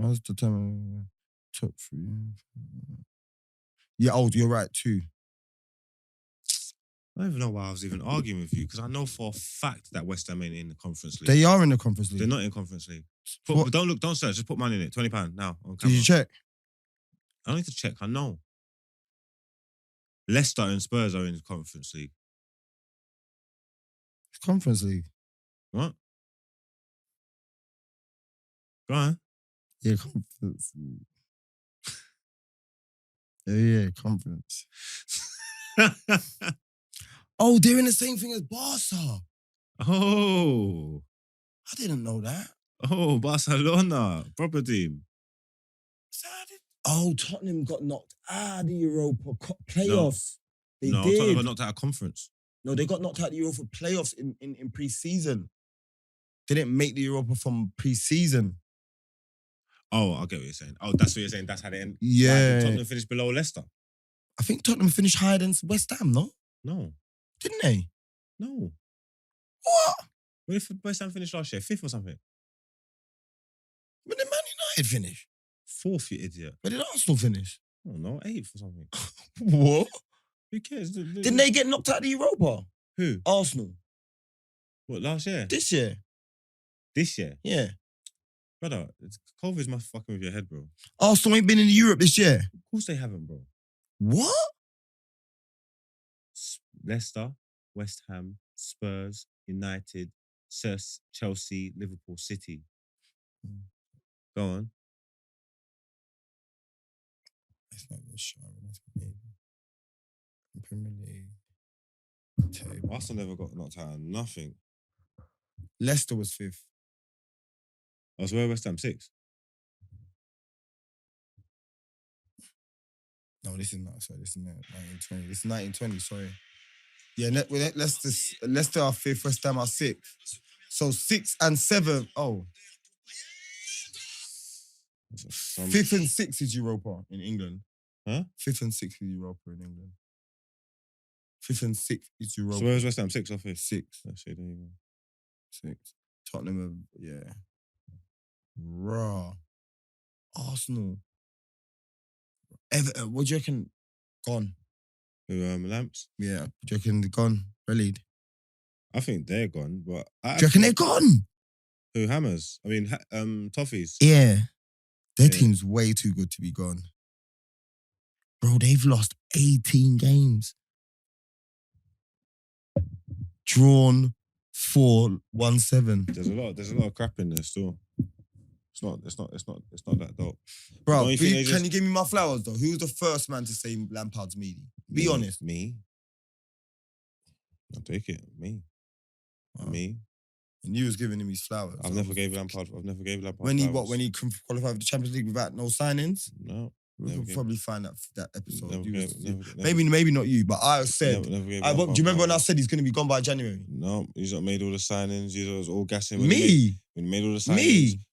How's the time? Top 3. Yeah, you're right, 2. I don't even know why I was even arguing with you, because I know for a fact that West Ham ain't in the Conference League. They are in the Conference League. They're not in Conference League. But don't search, just put money in it. £20 now on camera. Did you check? I don't need to check, I know. Leicester and Spurs are in the Conference League. It's Conference League. What? Go on. Yeah, Conference League. Yeah, Conference. Oh, they're in the same thing as Barca. Oh. I didn't know that. Oh, Barcelona. Proper team. Oh, Tottenham got knocked out of the Europa playoffs. They did. Tottenham got knocked out of conference. No, they got knocked out of the Europa playoffs in pre-season. They didn't make the Europa from pre-season. Oh, I get what you're saying. Oh, that's what you're saying. That's how they end. Yeah. Tottenham finished below Leicester. I think Tottenham finished higher than West Ham, no? No. Didn't they? No. What? Where did West Ham finish last year? 5th or something? When did Man United finish? 4th, you idiot. Where did Arsenal finish? I don't know, 8th or something. What? Who cares? Didn't they get knocked out of the Europa? Who? Arsenal. What, last year? This year. This year? Yeah. Brother, COVID's my fucking with your head, bro. Arsenal ain't been in Europe this year. Of course they haven't, bro. What? Leicester, West Ham, Spurs, United, Chelsea, Liverpool, City. Go on. It's not even sure. Premier League. Arsenal never got knocked out of nothing. Leicester was 5th. I was where West Ham 6th. No, this is not. Sorry, this is 1920. This is 1920. Sorry. Yeah, Leicester are 5th. West Ham are 6th. So 6th and 7th. Oh. 5th and 6th is Europa in England. Huh? 5th and 6th is Europa in England. 5th and 6th is Europa. So where was West Ham? 6th or 5th? 6th. Actually, there you go. 6th. Tottenham, yeah. Raw. Arsenal. Everton, what do you reckon? Gone. Who, Lamps? Yeah. Do you reckon they're gone? Released? I think they're gone, but... Do you reckon they're gone? Who, Hammers? I mean, Toffees. Yeah. Their team's way too good to be gone. Bro, they've lost 18 games. Drawn 4-1-7. There's a lot of crap in there still. It's not that dope. Bro, can you give me my flowers though? Who was the first man to say Lampard's meaty? Be honest. Me. I'll take it. Me. Me. And you was giving him his flowers. I've never gave Lampard when flowers. When he qualified for the Champions League without no signings? No. We could probably find that episode. Never maybe not you, but I said. Never do you remember when I said he's going to be gone by January? No, he's not made all the signings. He was all gassing. When he made all the signings.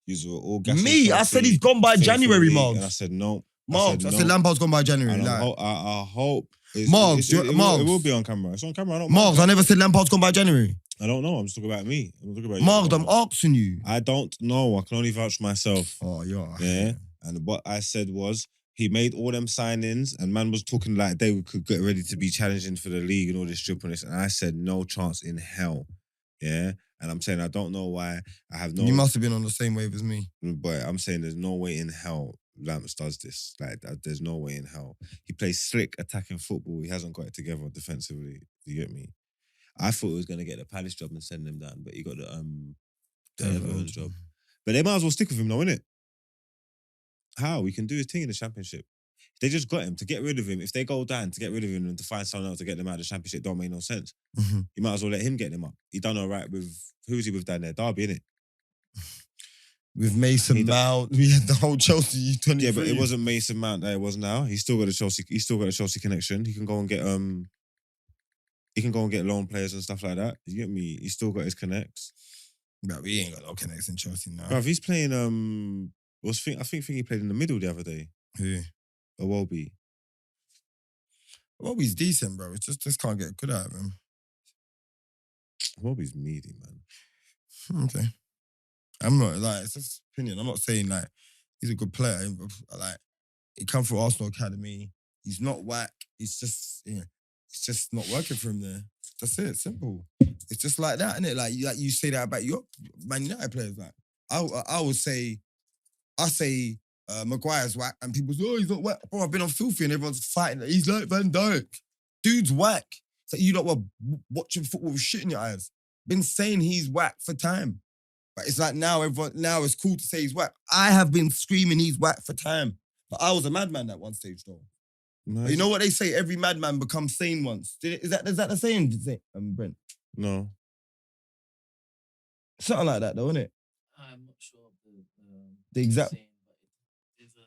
He was all gassing. I said he's gone by January, Margs. And I said no. Margs, I said Lampard's gone by January. I hope. Margs, it will be on camera. It's on camera. Margs, I never said Lampard's gone by January. I don't know. I'm just talking about me. I'm talking about Margs, I'm asking you. I don't know. I can only vouch for myself. Oh, yeah. And what I said was, he made all them signings and man was talking like they could get ready to be challenging for the league and all this drippiness. And I said, no chance in hell. Yeah. And I'm saying, I don't know why. I have no... You must have been on the same wave as me. But I'm saying there's no way in hell Lamps does this. Like, there's no way in hell. He plays slick attacking football. He hasn't got it together defensively. You get me? I thought he was going to get the Palace job and send him down, but he got the Everton job. But they might as well stick with him now, innit? How? He can do his thing in the Championship. They just got him to get rid of him. If they go down to get rid of him and to find someone else to get them out of the Championship, don't make no sense. Mm-hmm. You might as well let him get them up. He done all right with, who's he with down there? Derby, innit? With Mason Mount, we had the whole Chelsea 23. Yeah, but it wasn't Mason Mount that it was now. He's still got a Chelsea connection. He can go and get loan players and stuff like that. You get me? He's still got his connects. But we ain't got no connects in Chelsea now. Bro, he's playing I think he played in the middle the other day. Who? Iwobi. Iwobi's decent, bro. It's just can't get good out of him. Iwobi's meaty, man. Okay. I'm not like it's just opinion. I'm not saying like he's a good player. Like he come through Arsenal Academy. He's not whack. It's just not working for him there. That's it. Simple. It's just like that, isn't it? Like you say that about your Man United players. Like I would say. I say Maguire's whack, and people say, oh, he's not whack. Bro, I've been on Filthy and everyone's fighting. He's like Van Dijk. Dude's whack. It's like you lot were watching football with shit in your eyes. Been saying he's whack for time. But it's like now it's cool to say he's whack. I have been screaming he's whack for time. But I was a madman at one stage though. Nice. You know what they say? Every madman becomes sane once. Is that the saying, Brent? No. Something like that though, isn't it? I'm not sure. The exact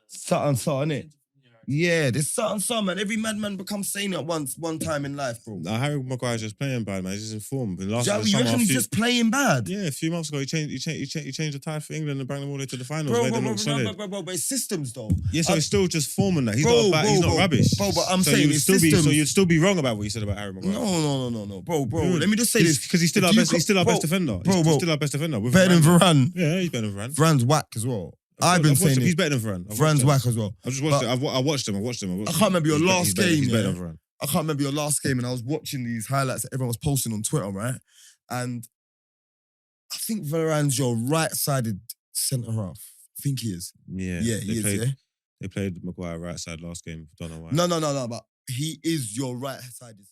something, innit? Yeah, there's something, man. Every madman becomes sane at one time in life, bro. Nah, Harry Maguire's just playing bad, man. He's just informed. You reckon he's just playing bad? Yeah, a few months ago he changed the tide for England and brought them all the way to the finals. Bro, but it's systems though. Yeah, so it's still just forming that. He's not rubbish. Bro, but I'm saying it's systems. So you'd still be wrong about what you said about Harry Maguire. No. Bro. Let me just say this. Because he's still our best defender. He's still our best defender. Better than Varane. Yeah, he's better than Varane. Varane's whack as well. I've been saying he's better than Varane. Varane's whack as well. I just watched it. I watched him. I can't remember your last game. He's better than Varane. I can't remember your last game, and I was watching these highlights that everyone was posting on Twitter, right? And I think Varane's your right-sided centre half. I think he is. Yeah, he is. They played Maguire right side last game. Don't know why. No. But he is your right-sided